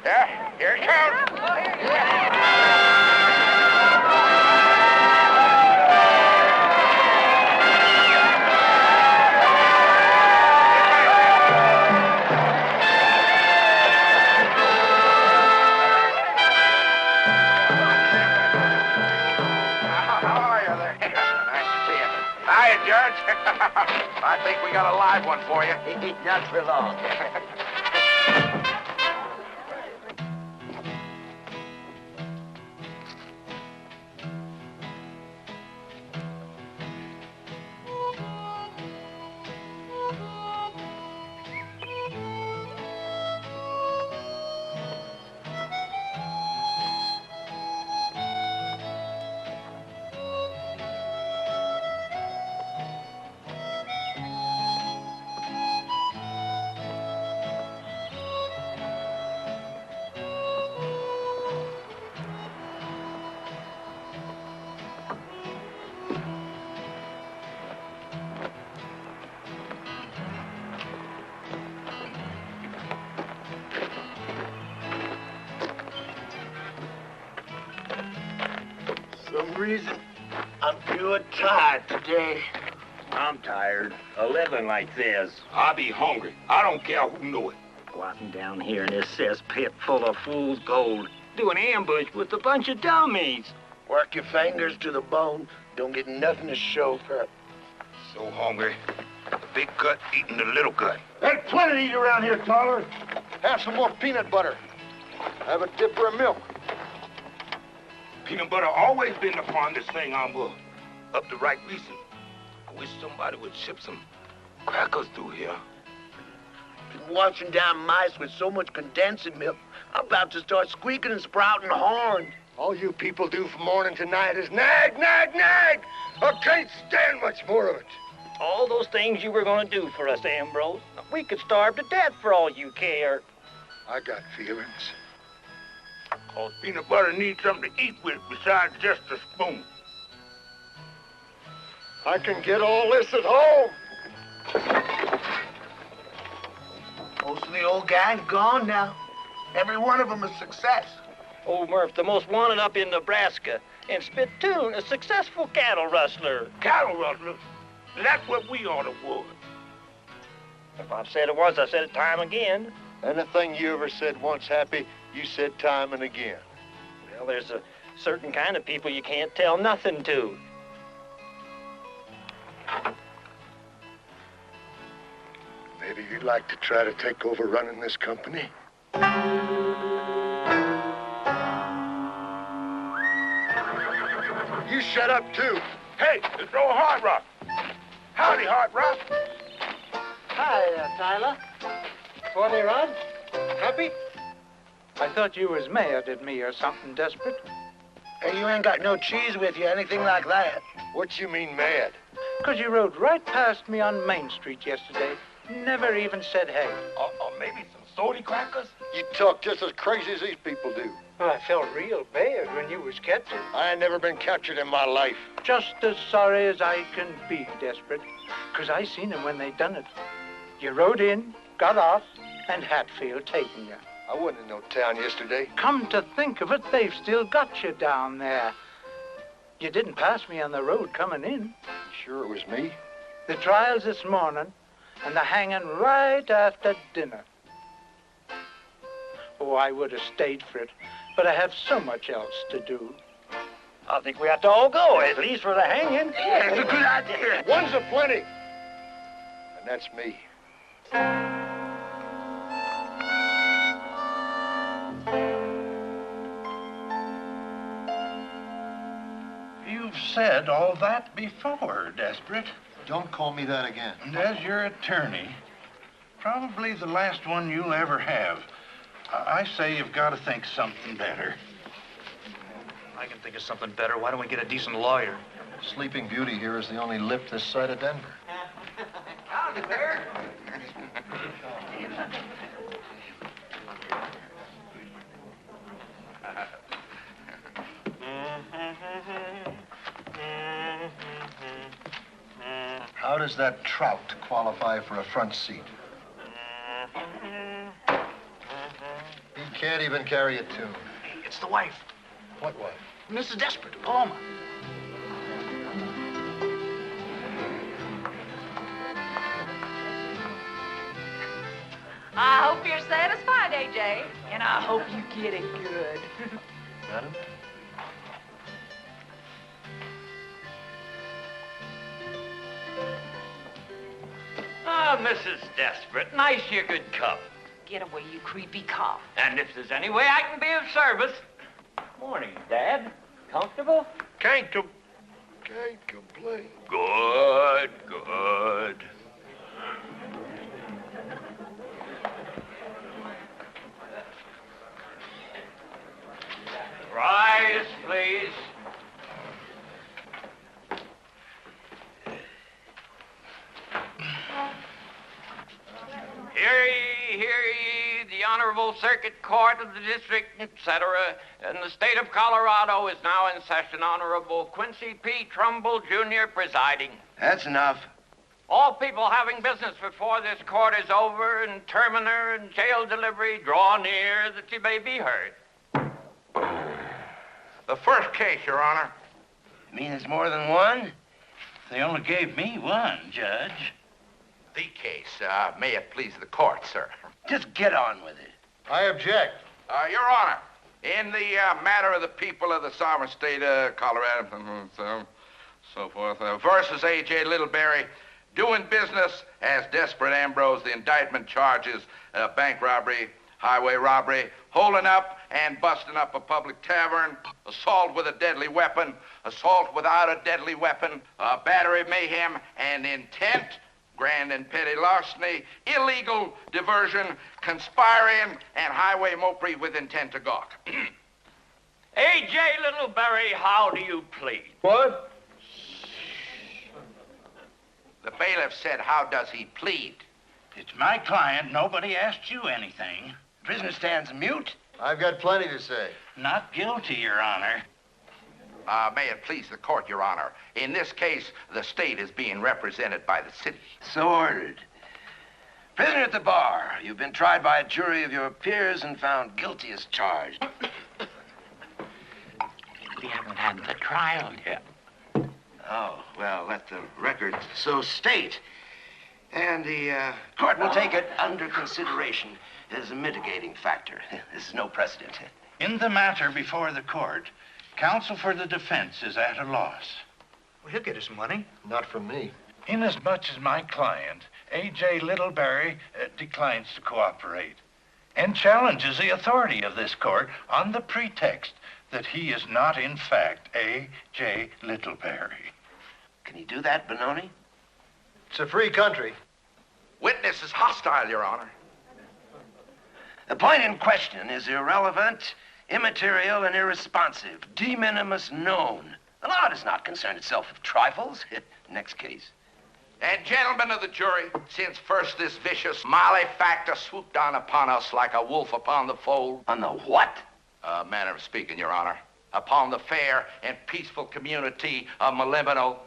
Yeah, here it comes. How are you there? Nice to see you. Hiya, Judge. I think we got a live one for you. Not for long. Some reason, I'm pure tired today. I'm tired of living like this. I be hungry. I don't care who know it. Squatting down here in this cesspit full of fool's gold, doing ambush with a bunch of dummies. Work your fingers to the bone. Don't get nothing to show for it. So hungry. The big gut eating the little gut. There's plenty to eat around here, Toller. Have some more peanut butter. Have a dipper of milk. Peanut butter always been the fondest thing on board. Up the right reason. I wish somebody would ship some crackers through here. Been washing down mice with so much condensed milk, I'm about to start squeaking and sprouting horns. All you people do from morning to night is nag, nag, nag. I can't stand much more of it. All those things you were going to do for us, Ambrose. We could starve to death for all you care. I got feelings. 'Cause peanut butter needs something to eat with besides just a spoon. I can get all this at home. Most of the old gang's gone now. Every one of them a success. Old Murph, the most wanted up in Nebraska. And Spittoon, a successful cattle rustler. Cattle rustler? That's what we ought to was. If I've said it once, I said it time again. Anything you ever said once, Happy, you said time and again. Well, there's a certain kind of people you can't tell nothing to. Maybe you'd like to try to take over running this company? You shut up, too. Hey, it's old Hard Rock. Howdy, Hard Rock. Hi, Tyler. Forty Rod? Happy? I thought you was mad at me or something, Desperate. Hey, you ain't got no cheese with you, anything like that. What you mean mad? 'Cause you rode right past me on Main Street yesterday. Never even said hey. Or maybe some salty crackers? You talk just as crazy as these people do. Well, I felt real bad when you was captured. I ain't never been captured in my life. Just as sorry as I can be, Desperate. 'Cause I seen them when they done it. You rode in, got off, and Hatfield taking you. I wasn't in no town yesterday. Come to think of it, they've still got you down there. You didn't pass me on the road coming in. You sure it was me? The trial's this morning, and the hanging right after dinner. Oh, I would have stayed for it, but I have so much else to do. I think we have to all go, at least for the hanging. Yeah, it's a good idea. One's a plenty. And that's me. You've said all that before, Desperate. Don't call me that again. And as your attorney, probably the last one you'll ever have, I say you've got to think something better. I can think of something better. Why don't we get a decent lawyer? Sleeping Beauty here is the only lip this side of Denver. Howdy, Bear. How does that trout qualify for a front seat? He can't even carry a tune. It's the wife. What wife? Mrs. Desperate, Paloma. I hope you're satisfied, AJ. And I hope you get it good. Madam? Ah, Mrs. Desperate, nice you could come. Get away, you creepy cop. And if there's any way I can be of service. Morning, Dad. Comfortable? Can't complain. Good, good. Rise, please. Hear ye, the Honorable Circuit Court of the District, etc., in the state of Colorado is now in session. Honorable Quincy P. Trumbull, Jr., presiding. That's enough. All people having business before this court is over, and terminer and jail delivery draw near that you may be heard. The first case, Your Honor. You mean there's more than one? They only gave me one, Judge. The case. May it please the court, sir. Just get on with it. I object. Your Honor, in the matter of the people of the sovereign state of Colorado, so forth, versus A.J. Littleberry, doing business as Desperate Ambrose, the indictment charges bank robbery, highway robbery, holding up and busting up a public tavern, assault with a deadly weapon, assault without a deadly weapon, battery, mayhem, and intent, grand and petty larceny, illegal diversion, conspiring, and highway mopery with intent to gawk. A.J. Littleberry, how do you plead? What? The bailiff said, how does he plead? It's my client. Nobody asked you anything. Prisoner stands mute. I've got plenty to say. Not guilty, Your Honor. May it please the court, Your Honor. In this case, the state is being represented by the city. So ordered. Prisoner at the bar, you've been tried by a jury of your peers and found guilty as charged. We haven't had the trial yet. Oh, well, let the record so state. And the court will take it under consideration as a mitigating factor. This is no precedent. In the matter before the court, counsel for the defense is at a loss. Well, he'll get his money. Not from me. Inasmuch as my client, A.J. Littleberry, declines to cooperate and challenges the authority of this court on the pretext that he is not, in fact, A.J. Littleberry. Can he do that, Benoni? It's a free country. Witness is hostile, Your Honor. The point in question is irrelevant, immaterial, and irresponsive. De minimis known. The law does not concern itself with trifles. Next case. And gentlemen of the jury, since first this vicious malefactor swooped down upon us like a wolf upon the fold. On the what? Manner of speaking, Your Honor. Upon the fair and peaceful community of Molybdenum.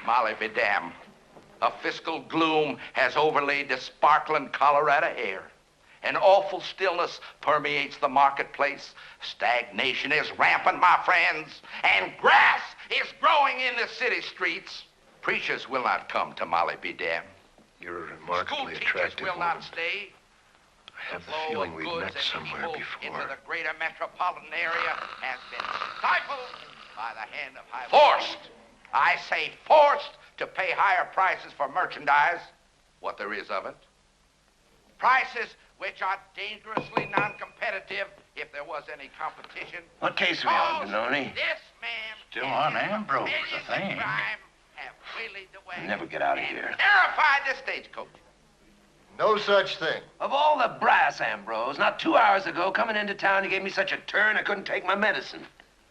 Molly be damned. A fiscal gloom has overlaid the sparkling Colorado air. An awful stillness permeates the marketplace. Stagnation is rampant, my friends, and grass is growing in the city streets. Preachers will not come to Molly be damned. You're a remarkably School attractive teachers will woman. not stay. I have the Flow feeling of we've goods met and somewhere people before. into the greater metropolitan area has been stifled by the hand of high... Forced! I say forced to pay higher prices for merchandise, what there is of it. Prices which are dangerously non-competitive if there was any competition. What case are we on, Benoni? This man Still on Ambrose, I think. have waylaid the way. Never get out of here. Terrified the stagecoach. No such thing. Of all the brass, Ambrose, not 2 hours ago, coming into town, you gave me such a turn I couldn't take my medicine.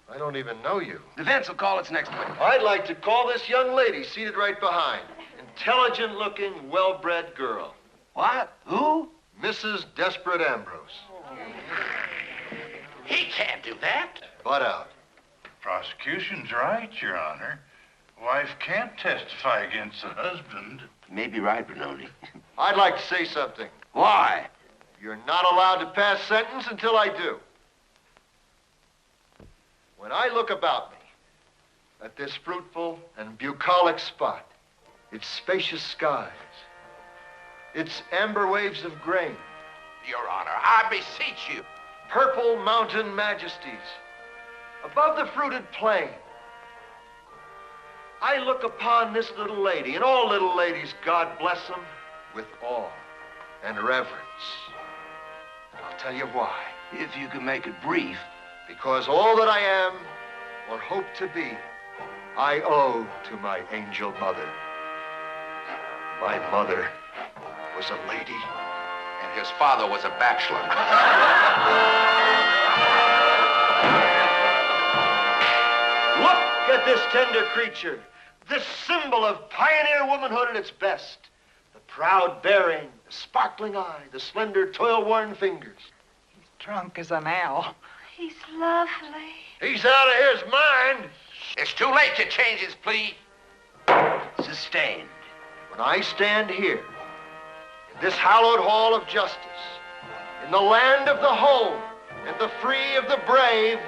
I don't even know you. Defense will call its next witness. I'd like to call this young lady seated right behind. Intelligent-looking, well-bred girl. What? Who? Mrs. Desperate Ambrose. He can't do that. Butt out. Prosecution's right, Your Honor. Wife can't testify against the husband. You may be right, Benoni. I'd like to say something. Why? You're not allowed to pass sentence until I do. When I look about me at this fruitful and bucolic spot, its spacious skies, its amber waves of grain, Your Honor, I beseech you. purple mountain majesties, above the fruited plain, I look upon this little lady, and all little ladies, God bless them, with awe and reverence. And I'll tell you why. If you can make it brief. Because all that I am, or hope to be, I owe to my angel mother. My mother was a lady. And his father was a bachelor. Look at this tender creature, this symbol of pioneer womanhood at its best. The proud bearing, the sparkling eye, the slender, toil-worn fingers. Drunk as an owl. He's lovely. He's out of his mind. It's too late to change his plea. Sustained. When I stand here, in this hallowed hall of justice, in the land of the home and the free of the brave,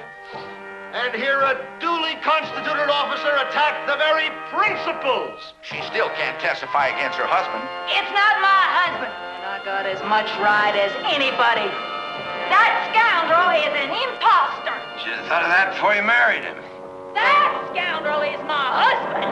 and hear a duly constituted officer attack the very principles. She still can't testify against her husband. It's not my husband. And I got as much right as anybody. That scoundrel is an imposter. Should have thought of that before you married him. That scoundrel is my husband.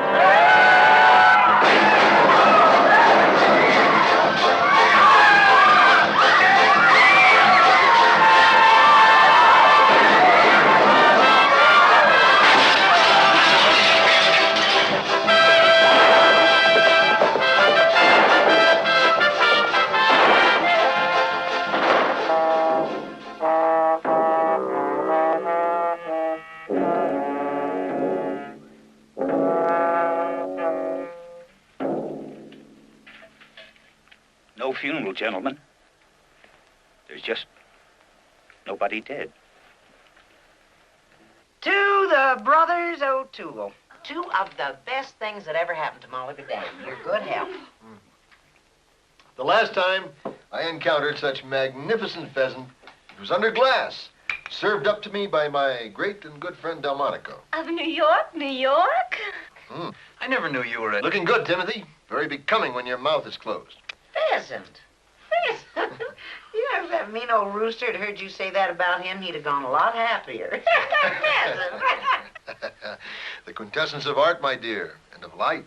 No funeral, gentlemen. There's just nobody dead. To the brothers O'Toole. Two of the best things that ever happened to Molly Bedam. Your good health. The last time I encountered such magnificent pheasant, it was under glass, served up to me by my great and good friend Delmonico. Of New York, New York? I never knew you were a... Looking good, Timothy. Very becoming when your mouth is closed. Pheasant. Pheasant. You know, if that mean old rooster had heard you say that about him, he'd have gone a lot happier. Pheasant. The quintessence of art, my dear, and of life.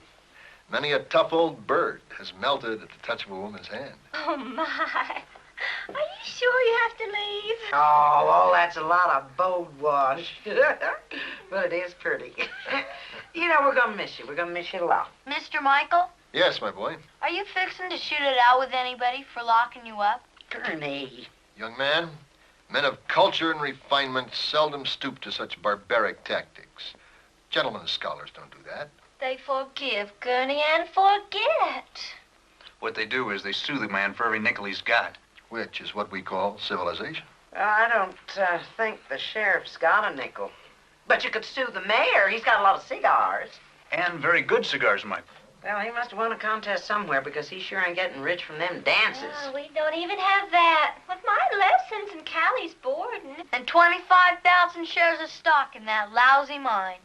Many a tough old bird has melted at the touch of a woman's hand. Oh, my. Are you sure you have to leave? Oh, that's a lot of bold wash. But it is pretty. You know, we're gonna miss you. We're gonna miss you a lot. Mr. Michael, Yes, my boy. are you fixing to shoot it out with anybody for locking you up? Gurney. Young man, men of culture and refinement seldom stoop to such barbaric tactics. Gentlemen and scholars don't do that. They forgive, Gurney, and forget. What they do is they sue the man for every nickel he's got. Which is what we call civilization. I don't think the sheriff's got a nickel. But you could sue the mayor. He's got a lot of cigars. And very good cigars, Mike. Well, he must have won a contest somewhere because he sure ain't getting rich from them dances. Oh, we don't even have that. With my lessons and Callie's boarding. And 25,000 shares of stock in that lousy mine.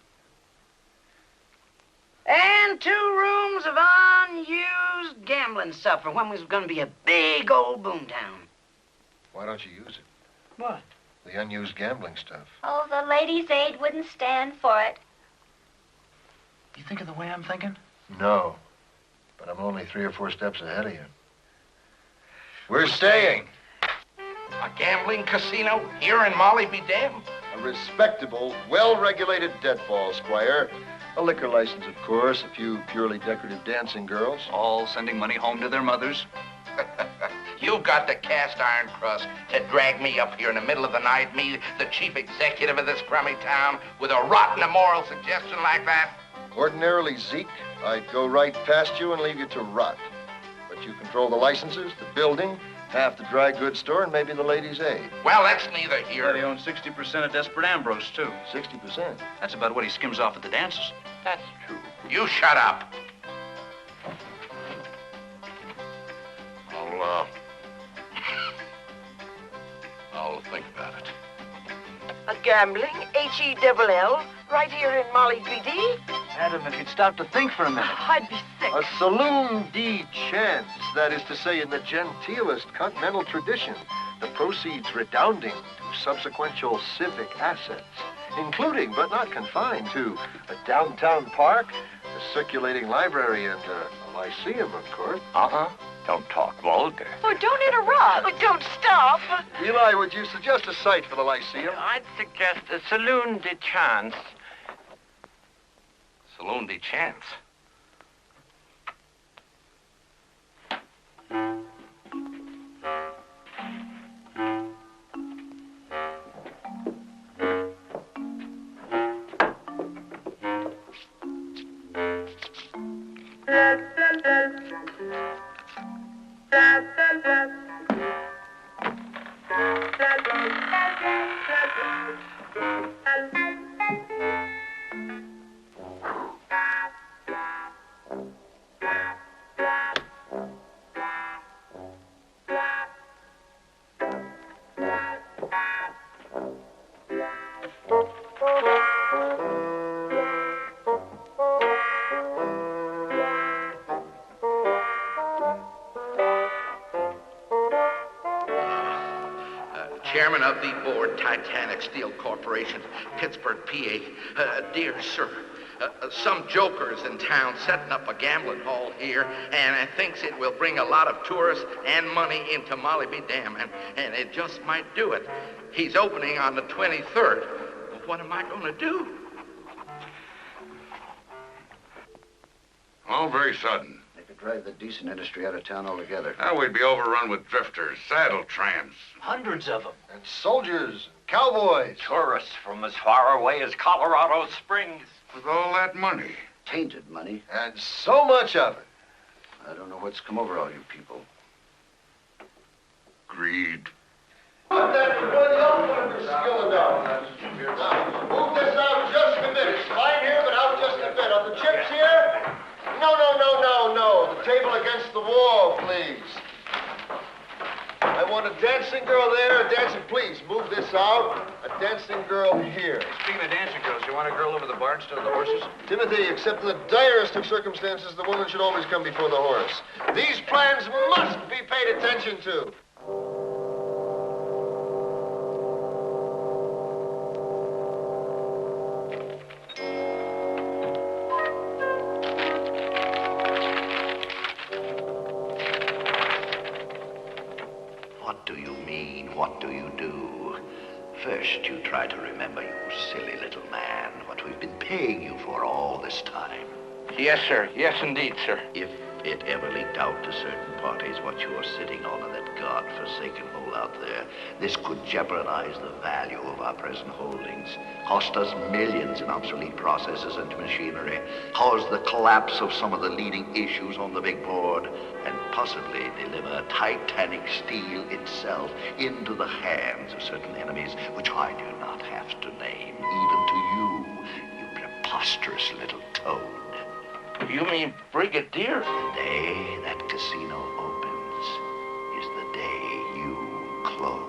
And 2 rooms of unused gambling stuff for when we was going to be a big old boomtown. Why don't you use it? What? The unused gambling stuff. Oh, the ladies' aid wouldn't stand for it. You think of the way I'm thinking? No. But I'm only 3 or 4 steps ahead of you. We're staying. A gambling casino here in Molly be damned. A respectable, well-regulated deadfall, Squire. A liquor license, of course, a few purely decorative dancing girls. All sending money home to their mothers. You've got the cast iron crust to drag me up here in the middle of the night, me, the chief executive of this crummy town, with a rotten immoral suggestion like that? Ordinarily, Zeke, I'd go right past you and leave you to rot. But you control the licenses, the building, half the dry goods store, and maybe the ladies' aid. Well, that's neither here. He owns 60% of Desperate Ambrose, too. 60%? That's about what he skims off at the dances. That's true. You shut up. I'll think about it. A gambling, H-E-double-L, right here in Molly BD? Adam, if you'd stop to think for a minute. I'd be sick. A saloon deed chance, that is to say, in the genteelest continental tradition, the proceeds redounding to subsequential civic assets, including but not confined to a downtown park, a circulating library, and a lyceum, of course. Don't talk vulgar. Oh, don't interrupt. Oh, don't stop. Eli, would you suggest a site for the lyceum? I'd suggest a saloon de chance. Saloon de chance. Chairman of the board, Titanic Steel Corporation, Pittsburgh, PA. Dear sir, some joker's in town setting up a gambling hall here, and thinks it will bring a lot of tourists and money into Molly be damned, and it just might do it. He's opening on the 23rd. Well, what am I going to do? All very sudden. They could drive the decent industry out of town altogether. Now we'd be overrun with drifters, saddle tramps. Hundreds of them. And soldiers, cowboys. Tourists from as far away as Colorado Springs. With all that money. Tainted money. And so much of it. I don't know what's come over all you people. Agreed. Put that before the open for skill enough. Now, move this out just a bit. It's fine here, but out just a bit. Are the chips here? No. The table against the wall, please. I want a dancing girl there, a dancing, please, move this out. A dancing girl here. Speaking of dancing girls, you want a girl over the bar instead of the horses? Timothy, except in the direst of circumstances, the woman should always come before the horse. These plans must be paid attention to. What do you mean? What do you do? First, you try to remember, you silly little man, what we've been paying you for all this time. Yes, sir. Yes, indeed, sir. If it ever leaked out to certain parties what you are sitting on in that God-forsaken hole out there, this could jeopardize the value of our present holdings, cost us millions in obsolete processes and machinery, cause the collapse of some of the leading issues on the big board, and possibly deliver Titanic steel itself into the hands of certain enemies, which I do not have to name, even to you, you preposterous little toad. You mean Brigadier? The day that casino opens is the day you close.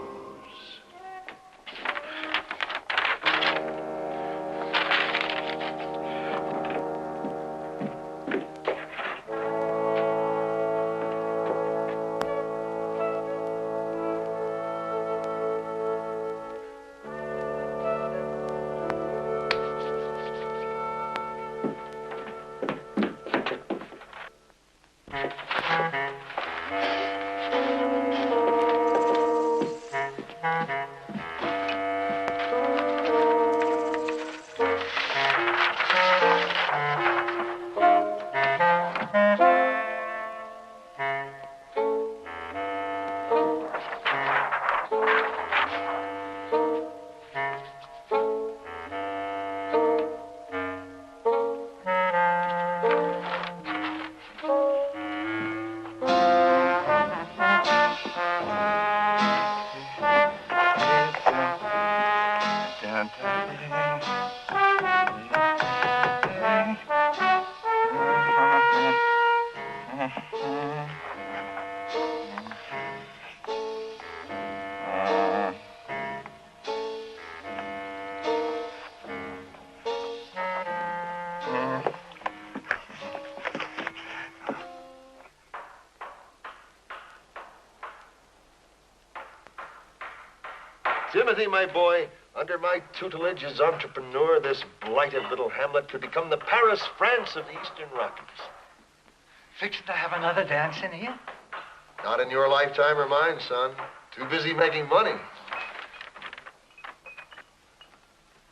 Timothy, my boy, under my tutelage as entrepreneur, this blighted little hamlet could become the Paris, France of the Eastern Rockies. Fixing to have another dance in here? Not in your lifetime or mine, son. Too busy making money.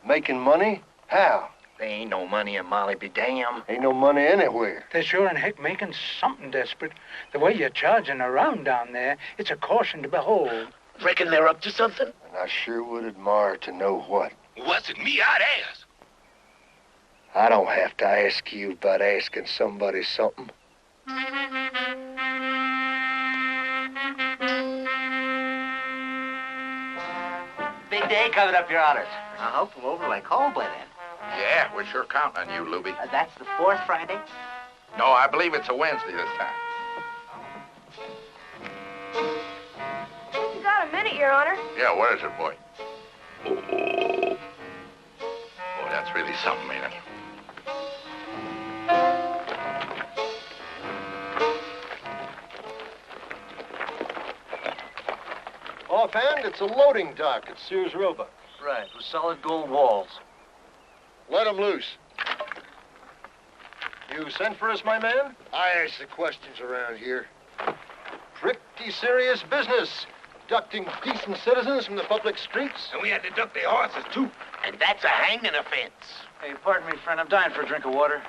Making money? How? There ain't no money in Molly be damned. Ain't no money anywhere. They're sure in heck making something desperate. The way you're charging around down there, it's a caution to behold. Reckon they're up to something? And I sure would admire to know what. Wasn't me, I'd ask. I don't have to ask you about asking somebody something. Big day coming up, Your Honors. I hope we're over like coal by then. Yeah, we're sure counting on you, Luby. That's the fourth Friday? No, I believe it's a Wednesday this time. You got a minute, Your Honor. Yeah, what is it, boy? Oh, that's really something, ain't it? Offhand, it's a loading dock at Sears Roebuck. Right, with solid gold walls. Let him loose. You sent for us, my man? I ask the questions around here. Pretty serious business. Abducting decent citizens from the public streets. And we had to duck their horses, too. And that's a hanging offense. Hey, pardon me, friend. I'm dying for a drink of water.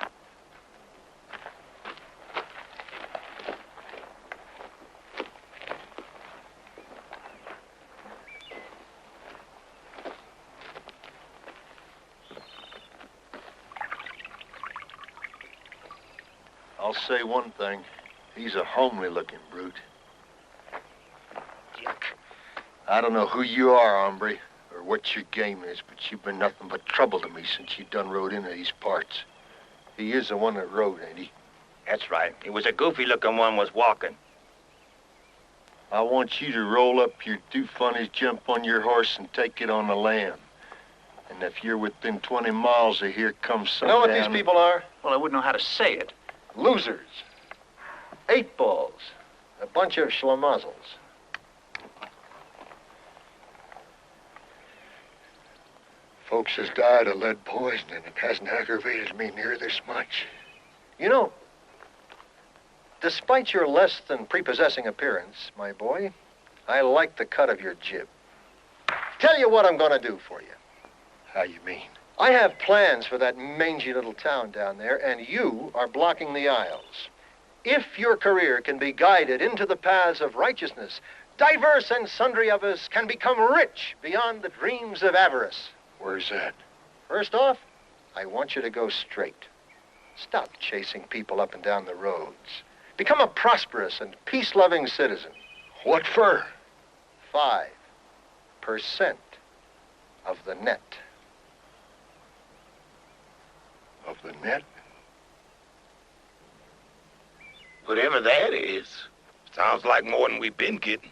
I'll say one thing. He's a homely-looking brute. Yuck. I don't know who you are, hombre, or what your game is, but you've been nothing but trouble to me since you done rode into these parts. He is the one that rode, ain't he? That's right. It was a goofy-looking one was walking. I want you to roll up your two funnies, jump on your horse, and take it on the lam. And if you're within 20 miles of here, come sundown... You know what these people are? Well, I wouldn't know how to say it. Losers. 8-balls. A bunch of schlemazzles. Folks has died of lead poisoning, and it hasn't aggravated me near this much. You know, despite your less than prepossessing appearance, my boy, I like the cut of your jib. Tell you what I'm gonna do for you. How you mean? I have plans for that mangy little town down there, and you are blocking the aisles. If your career can be guided into the paths of righteousness, diverse and sundry of us can become rich beyond the dreams of avarice. Where's that? First off, I want you to go straight. Stop chasing people up and down the roads. Become a prosperous and peace-loving citizen. What for? 5% of the net. Of the net? Whatever that is, sounds like more than we've been getting.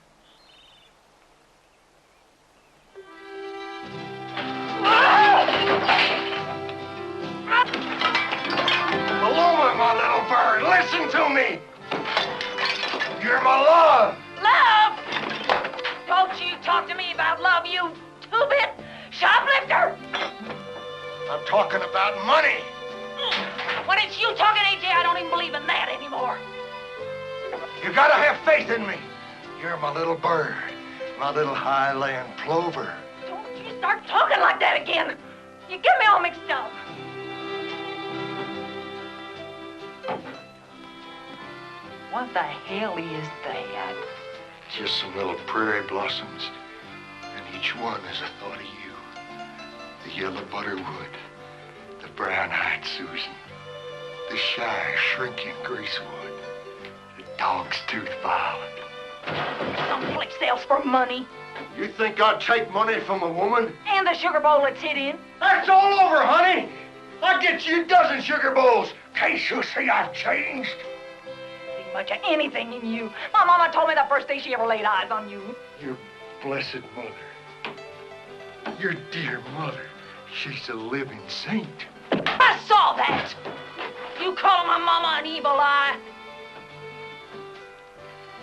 Paloma, my little bird, listen to me. You're my love. Love? Don't you talk to me about love, you two-bit shoplifter. I'm talking about money. When it's you talking, AJ, I don't even believe in that anymore. You gotta have faith in me. You're my little bird, my little highland plover. Don't you start talking like that again. You get me all mixed up. What the hell is that? Just some little prairie blossoms, and each one is a thought of you. The yellow butterwood, the brown-eyed Susan, the shy, shrinking greasewood, the dog's tooth violet. Someplace else for money. You think I'd take money from a woman? And the sugar bowl it's hid in. That's all over, honey. I'll get you a dozen sugar bowls. Can't you see I've changed? See much of anything in you. My mama told me the first day she ever laid eyes on you. Your blessed mother. Your dear mother. She's a living saint. I saw that. You calling my mama an evil eye?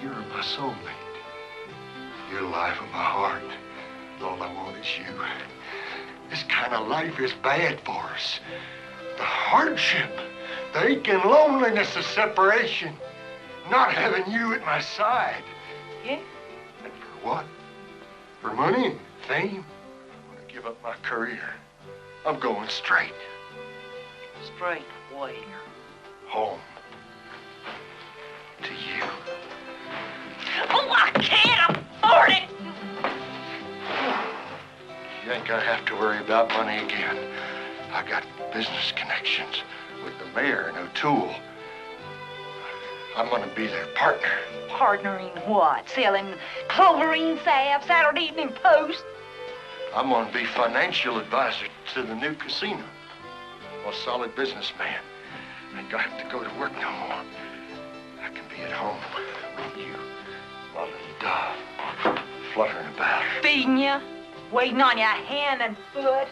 You're my soulmate. You're the life of my heart. All I want is you. This kind of life is bad for us. The hardship, the aching loneliness of separation. Not having you at my side. Yeah? And for what? For money and fame? I'm gonna give up my career. I'm going straight. Straight where? Home. To you. Oh, I can't afford it! You ain't gonna have to worry about money again. I got business connections with the mayor and O'Toole. I'm gonna be their partner. Partner in what? Selling cloverine salve, Saturday Evening Post? I'm gonna be financial advisor to the new casino. I'm a solid businessman. I ain't gonna have to go to work no more. I can be at home with you, my little dove, fluttering about. Feeding you, waiting on your hand and foot.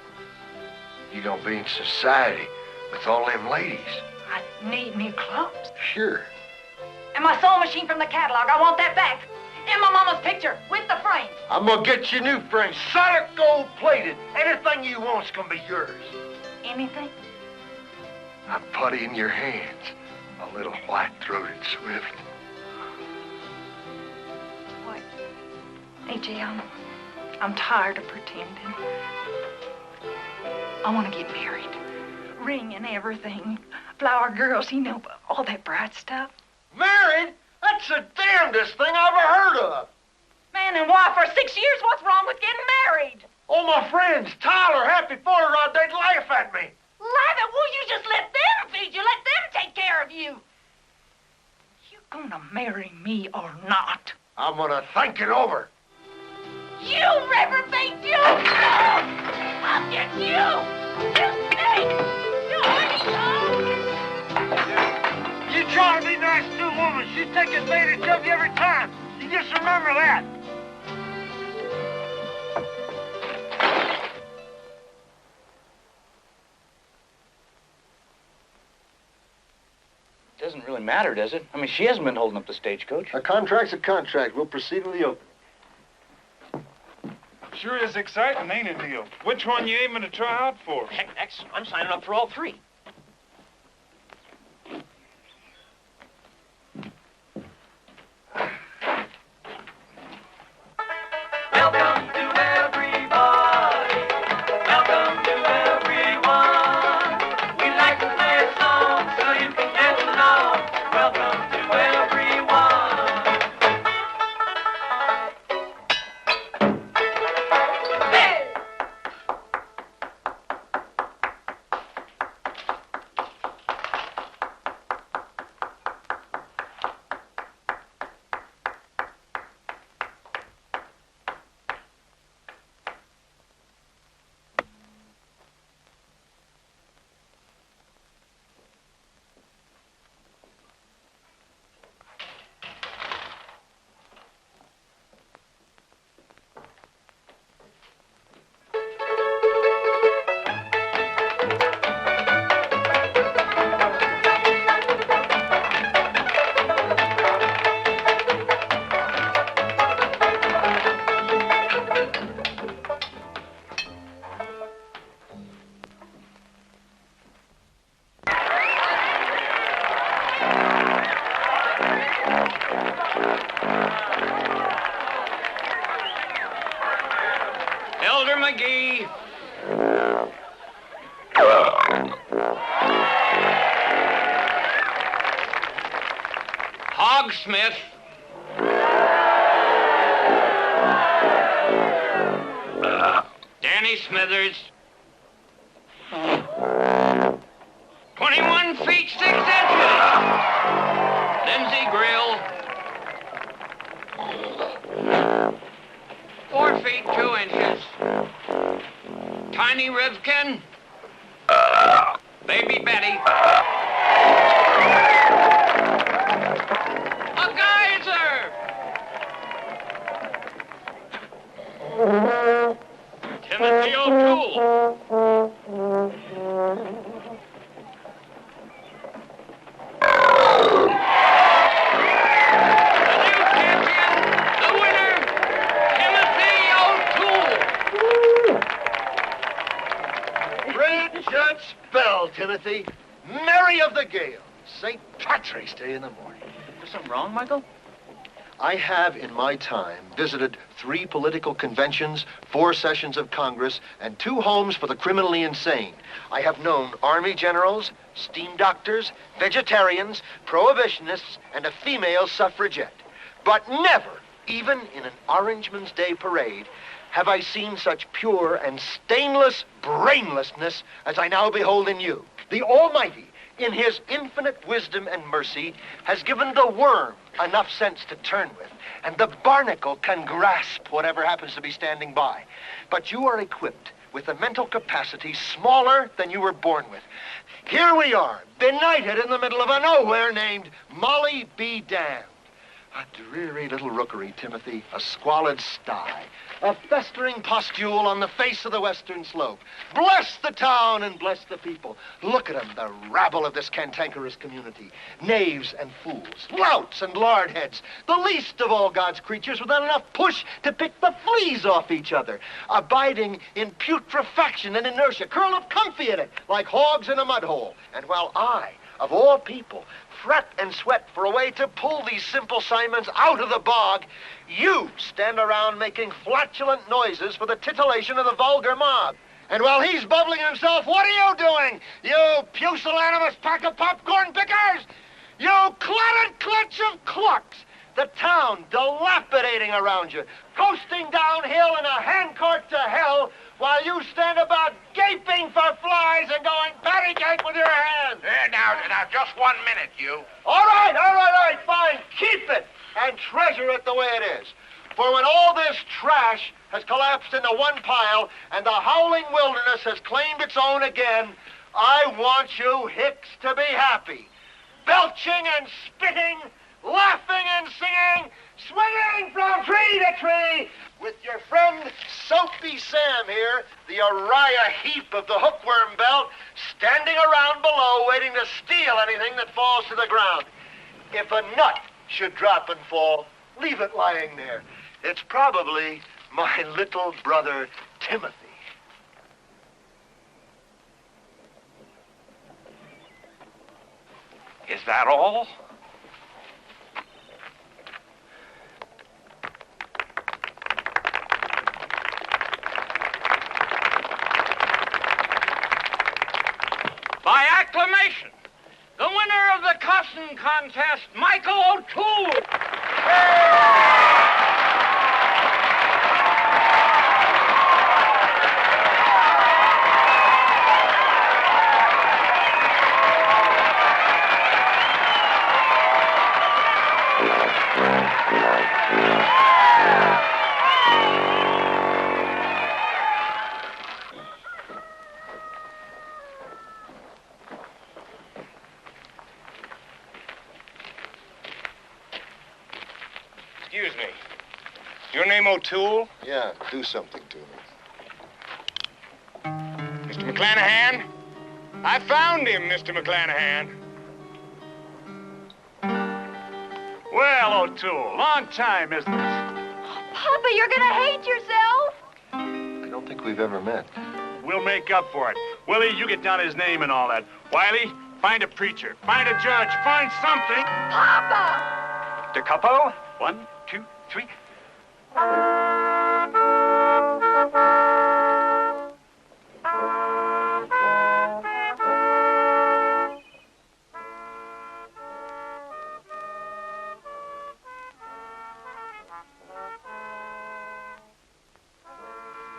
You gonna be in society with all them ladies. I need new clothes. Sure. And my sewing machine from the catalog, I want that back. And my mama's picture with the frame. I'm gonna get you new frames, solid gold plated. Anything you want's gonna be yours. Anything? I'm putty in your hands, a little white-throated swift. What? AJ, I'm tired of pretending. I want to get married. Ring and everything. Flower girls, you know, all that bright stuff. Married? That's the damnedest thing I ever heard of. Man and wife for 6 years, what's wrong with getting married? All my friends, Tyler, Happy, Rod, they'd laugh at me. Laugh at? Well, you just let them feed you. Let them take care of you. You gonna marry me or not? I'm gonna think it over. You reprobate, you! I'll get you! You snake! You honey You try to be nice to a woman, she take advantage of you every time. You just remember that. Doesn't really matter, does it? I mean, she hasn't been holding up the stagecoach. A contract's a contract. We'll proceed with the opening. Sure is exciting, ain't it, Neil? Which one you aiming to try out for? Heck, I'm signing up for all three. Welcome to everybody. Welcome to everyone. We like to play a song so you can get along. Welcome to everyone. Hey! Elder McGee. Hogsmith. Danny Smithers. 21 feet 6 inches. Lindsay Grill. 4 feet 2 inches. Tiny Rivkin. Baby Betty. A geyser. Timothy O'Toole. Good spell, Timothy. Mary of the Gale. St. Patrick's Day in the morning. Is something wrong, Michael? I have, in my time, visited 3 political conventions, 4 sessions of Congress, and 2 homes for the criminally insane. I have known Army generals, steam doctors, vegetarians, prohibitionists, and a female suffragette. But never, even in an Orangeman's Day parade, have I seen such pure and stainless brainlessness as I now behold in you. The Almighty, in his infinite wisdom and mercy, has given the worm enough sense to turn with, and the barnacle can grasp whatever happens to be standing by. But you are equipped with a mental capacity smaller than you were born with. Here we are, benighted in the middle of a nowhere named Molly be damned. A dreary little rookery, Timothy, a squalid sty, a festering pustule on the face of the western slope. Bless the town and bless the people. Look at them, the rabble of this cantankerous community. Knaves and fools, louts and lardheads, the least of all God's creatures without enough push to pick the fleas off each other, abiding in putrefaction and inertia, curled up comfy in it, like hogs in a mud hole. And while I, of all people, fret and sweat for a way to pull these simple Simons out of the bog, you stand around making flatulent noises for the titillation of the vulgar mob. And while he's bubbling himself, what are you doing, you pusillanimous pack of popcorn pickers? You clotted clutch of clucks. The town dilapidating around you, coasting downhill in a handcart to hell, while you stand about gaping for flies and going patty cake with your hands. Now, just 1 minute, you. All right, fine. Keep it and treasure it the way it is. For when all this trash has collapsed into one pile and the howling wilderness has claimed its own again, I want you hicks to be happy. Belching and spitting, laughing and singing, swinging from tree to tree, with your friend Soapy Sam here, the Uriah Heep of the hookworm belt, standing around below waiting to steal anything that falls to the ground. If a nut should drop and fall, leave it lying there. It's probably my little brother Timothy. Is that all? By acclamation, the winner of the cussing contest, Michael O'Toole. Excuse me. Your name O'Toole? Yeah, do something to me. Mr. McClanahan? I found him, Mr. McClanahan. Well, O'Toole, long time, isn't it? Papa, you're gonna hate yourself. I don't think we've ever met. We'll make up for it. Willie, you get down his name and all that. Wiley, find a preacher, find a judge, find something. Papa! Da capo. 1, 2, 3.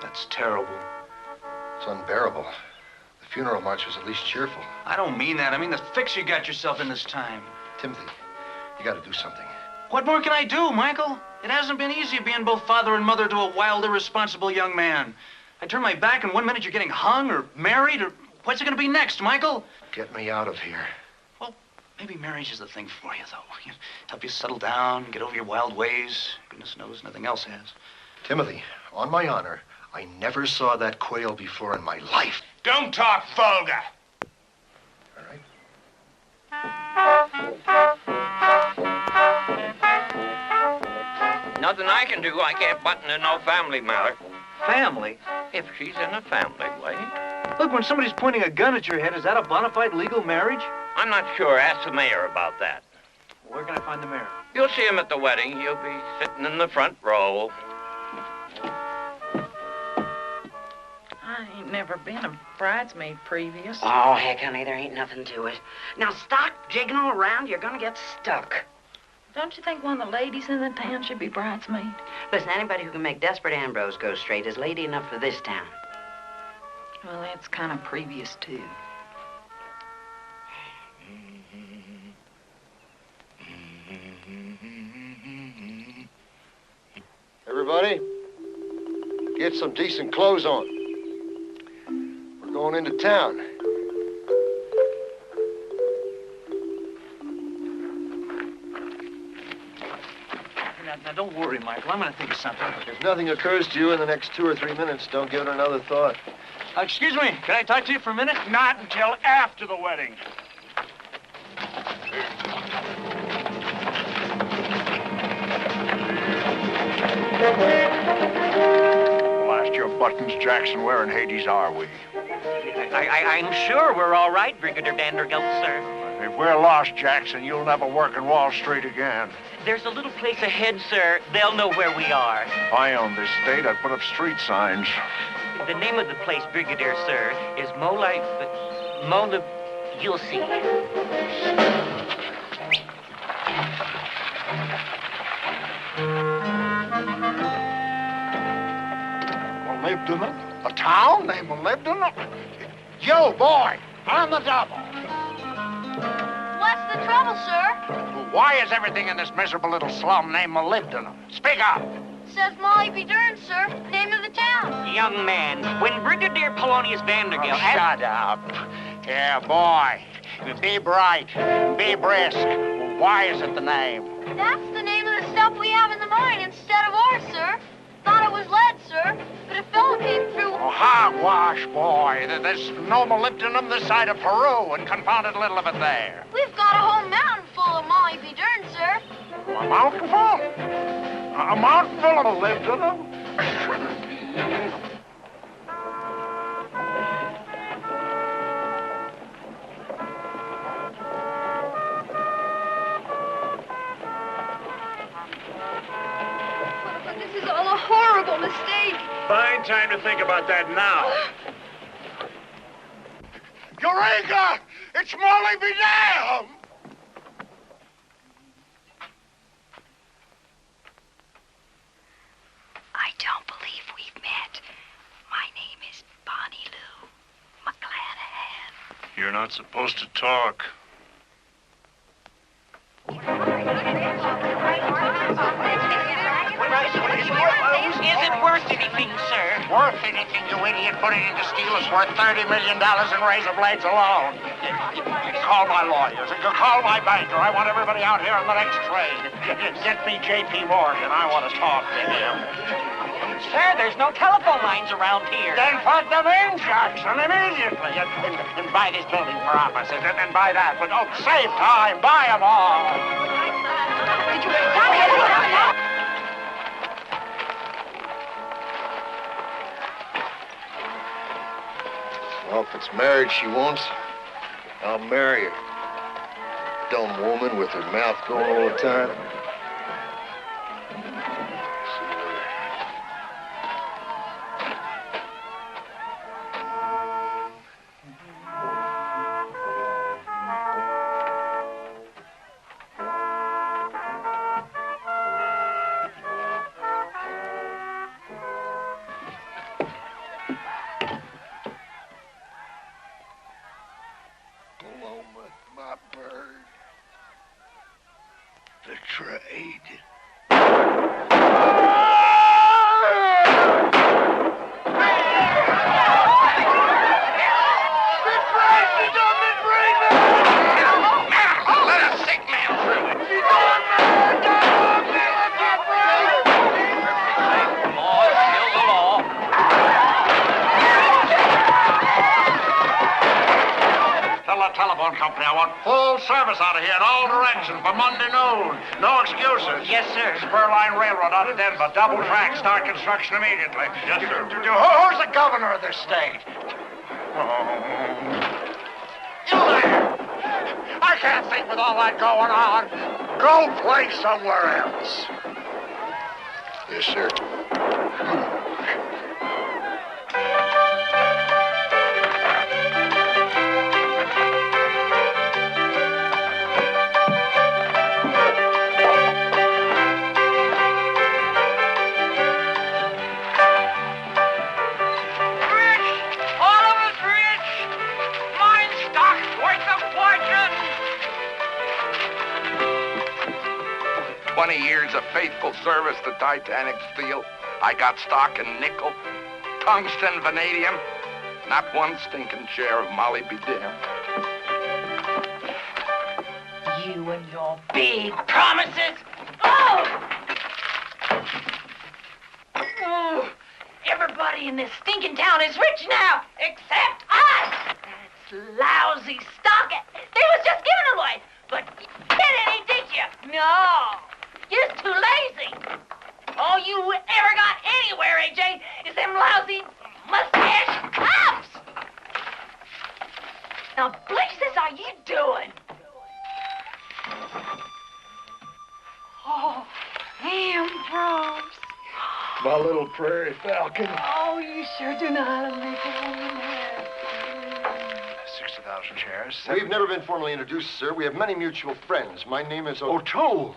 That's terrible. It's unbearable. The funeral march was at least cheerful. I don't mean that. I mean the fix you got yourself in this time. Timothy, you gotta do something. What more can I do, Michael? It hasn't been easy being both father and mother to a wild, irresponsible young man. I turn my back and 1 minute you're getting hung or married or what's it gonna be next, Michael? Get me out of here. Well, maybe marriage is the thing for you, though. Help you settle down, get over your wild ways. Goodness knows nothing else has. Timothy, on my honor, I never saw that quail before in my life. Don't talk vulgar. All right. Nothing I can do. I can't button in no family matter. Family? If she's in a family, Wade. Look, when somebody's pointing a gun at your head, is that a bona fide legal marriage? I'm not sure. Ask the mayor about that. Where can I find the mayor? You'll see him at the wedding. He'll be sitting in the front row. I ain't never been a bridesmaid previous. Oh, heck, honey, there ain't nothing to it. Now, stop jigging all around. You're gonna get stuck. Don't you think one of the ladies in the town should be bridesmaid? Listen, anybody who can make Desperate Ambrose go straight is lady enough for this town. Well, that's kind of previous, too. Everybody, get some decent clothes on. We're going into town. Now, don't worry, Michael. I'm going to think of something. If nothing occurs to you in the next 2 or 3 minutes, don't give it another thought. Excuse me. Can I talk to you for a minute? Not until after the wedding. Blast your buttons, Jackson. Where in Hades are we? I'm sure we're all right, Brigadier Vanderbilt, sir. If we're lost, Jackson, you'll never work in Wall Street again. There's a little place ahead, sir. They'll know where we are. If I owned this state, I'd put up street signs. The name of the place, Brigadier, sir, is you'll see. Molybdenum? A town named Molybdenum? Yo, boy, on the double. What's the trouble, sir? Why is everything in this miserable little slum named Molybdenum? Speak up. Says Molly be darned, sir. Name of the town. Young man, when Brigadier Polonius Vandergill... Oh, shut up. Yeah, boy. Be bright. Be brisk. Why is it the name? That's the name of the stuff we have in the mine instead of ore, sir. Thought it was lead, sir. But a fellow came through... Oh, hogwash, no There's no molybdenum this side of Peru and confounded little of it there. We've got a whole mountain full of Molly be darned, sir. A mountain full? A mountain full of molybdenum? This is all a horrible mistake. Fine time to think about that now. Eureka! It's Molly be damned! I don't believe we've met. My name is Bonnie Lou McClanahan. You're not supposed to talk. Is it worth anything, sir? Worth anything, you idiot. Putting it into steel is worth $30 million in razor blades alone. Call my lawyers. Call my banker. I want everybody out here on the next train. Get me J.P. Morgan. I want to talk to him. Sir, there's no telephone lines around here. Then put them in, Jackson, immediately. And buy this building for offices. And buy that. But don't save time. Buy them all. Well, if it's marriage she wants, I'll marry her. Dumb woman with her mouth going all the time. Paloma, my bird. The trade. Telephone company, I want full service out of here in all directions for Monday noon. No excuses. Yes, sir. Spur line railroad out of Denver. Double track. Start construction immediately. Yes, sir. Who's the governor of this state? You there! I can't think with all that going on. Go play somewhere else. Yes, sir. All of us rich. Mine stock's worth a fortune. 20 years of faithful service to Titanic Steel. I got stock in nickel, tungsten, vanadium. Not one stinking share of Molly be damned. You and your big promises. Oh! Oh! Everybody in this stinking town is rich now, except us. That's lousy stock. They was just giving it away. But you did any, did you? No. You're too lazy. All you ever got anywhere, AJ, is them lousy mustache cops. Now, blazes are you doing? Oh, Ambrose. My little prairie falcon. Oh, you sure do know how to make a woman happy. 60,000 shares. We've never been formally introduced, sir. We have many mutual friends. My name is O'Toole.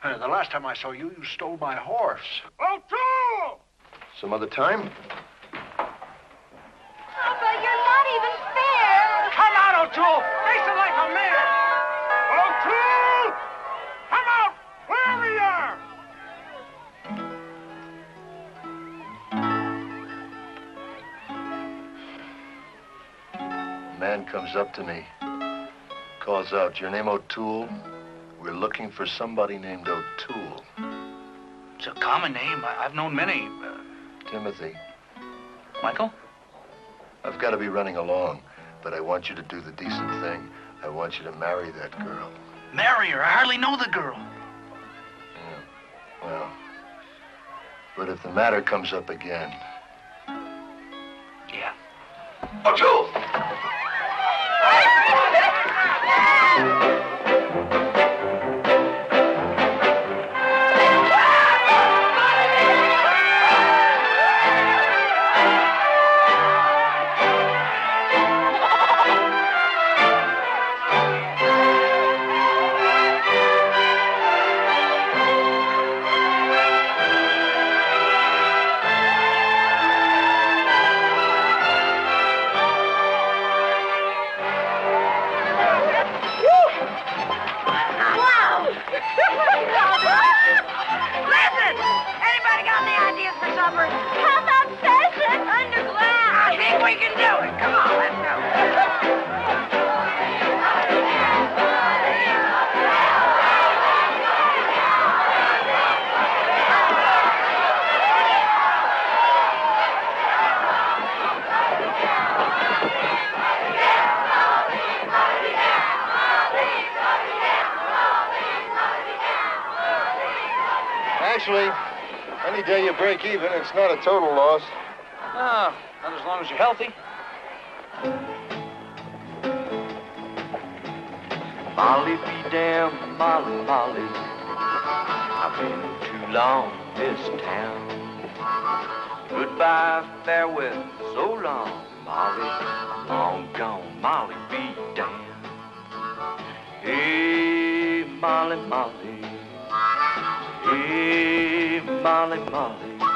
The last time I saw you, you stole my horse. O'Toole! Some other time? Papa, you're not even fair. Come out, O'Toole! Face it like a man! O'Toole! Come out! Wherever you are! man comes up to me, calls out, "Your name O'Toole? We're looking for somebody named O'Toole." It's a common name. I've known many. Timothy. Michael? I've got to be running along, but I want you to do the decent thing. I want you to marry that girl. Marry her? I hardly know the girl. Yeah, well, but if the matter comes up again... Yeah. O'Toole! Listen! Anybody got any ideas for supper? How about session underground? I think we can do it. Come on, let's go. Actually, any day you break even, it's not a total loss. Ah, not as long as you're healthy. Molly be damned, Molly, Molly. I've been too long this town. Goodbye, farewell, so long, Molly. Long gone, Molly be damned. Hey, Molly, Molly. Hey, Molly, Molly.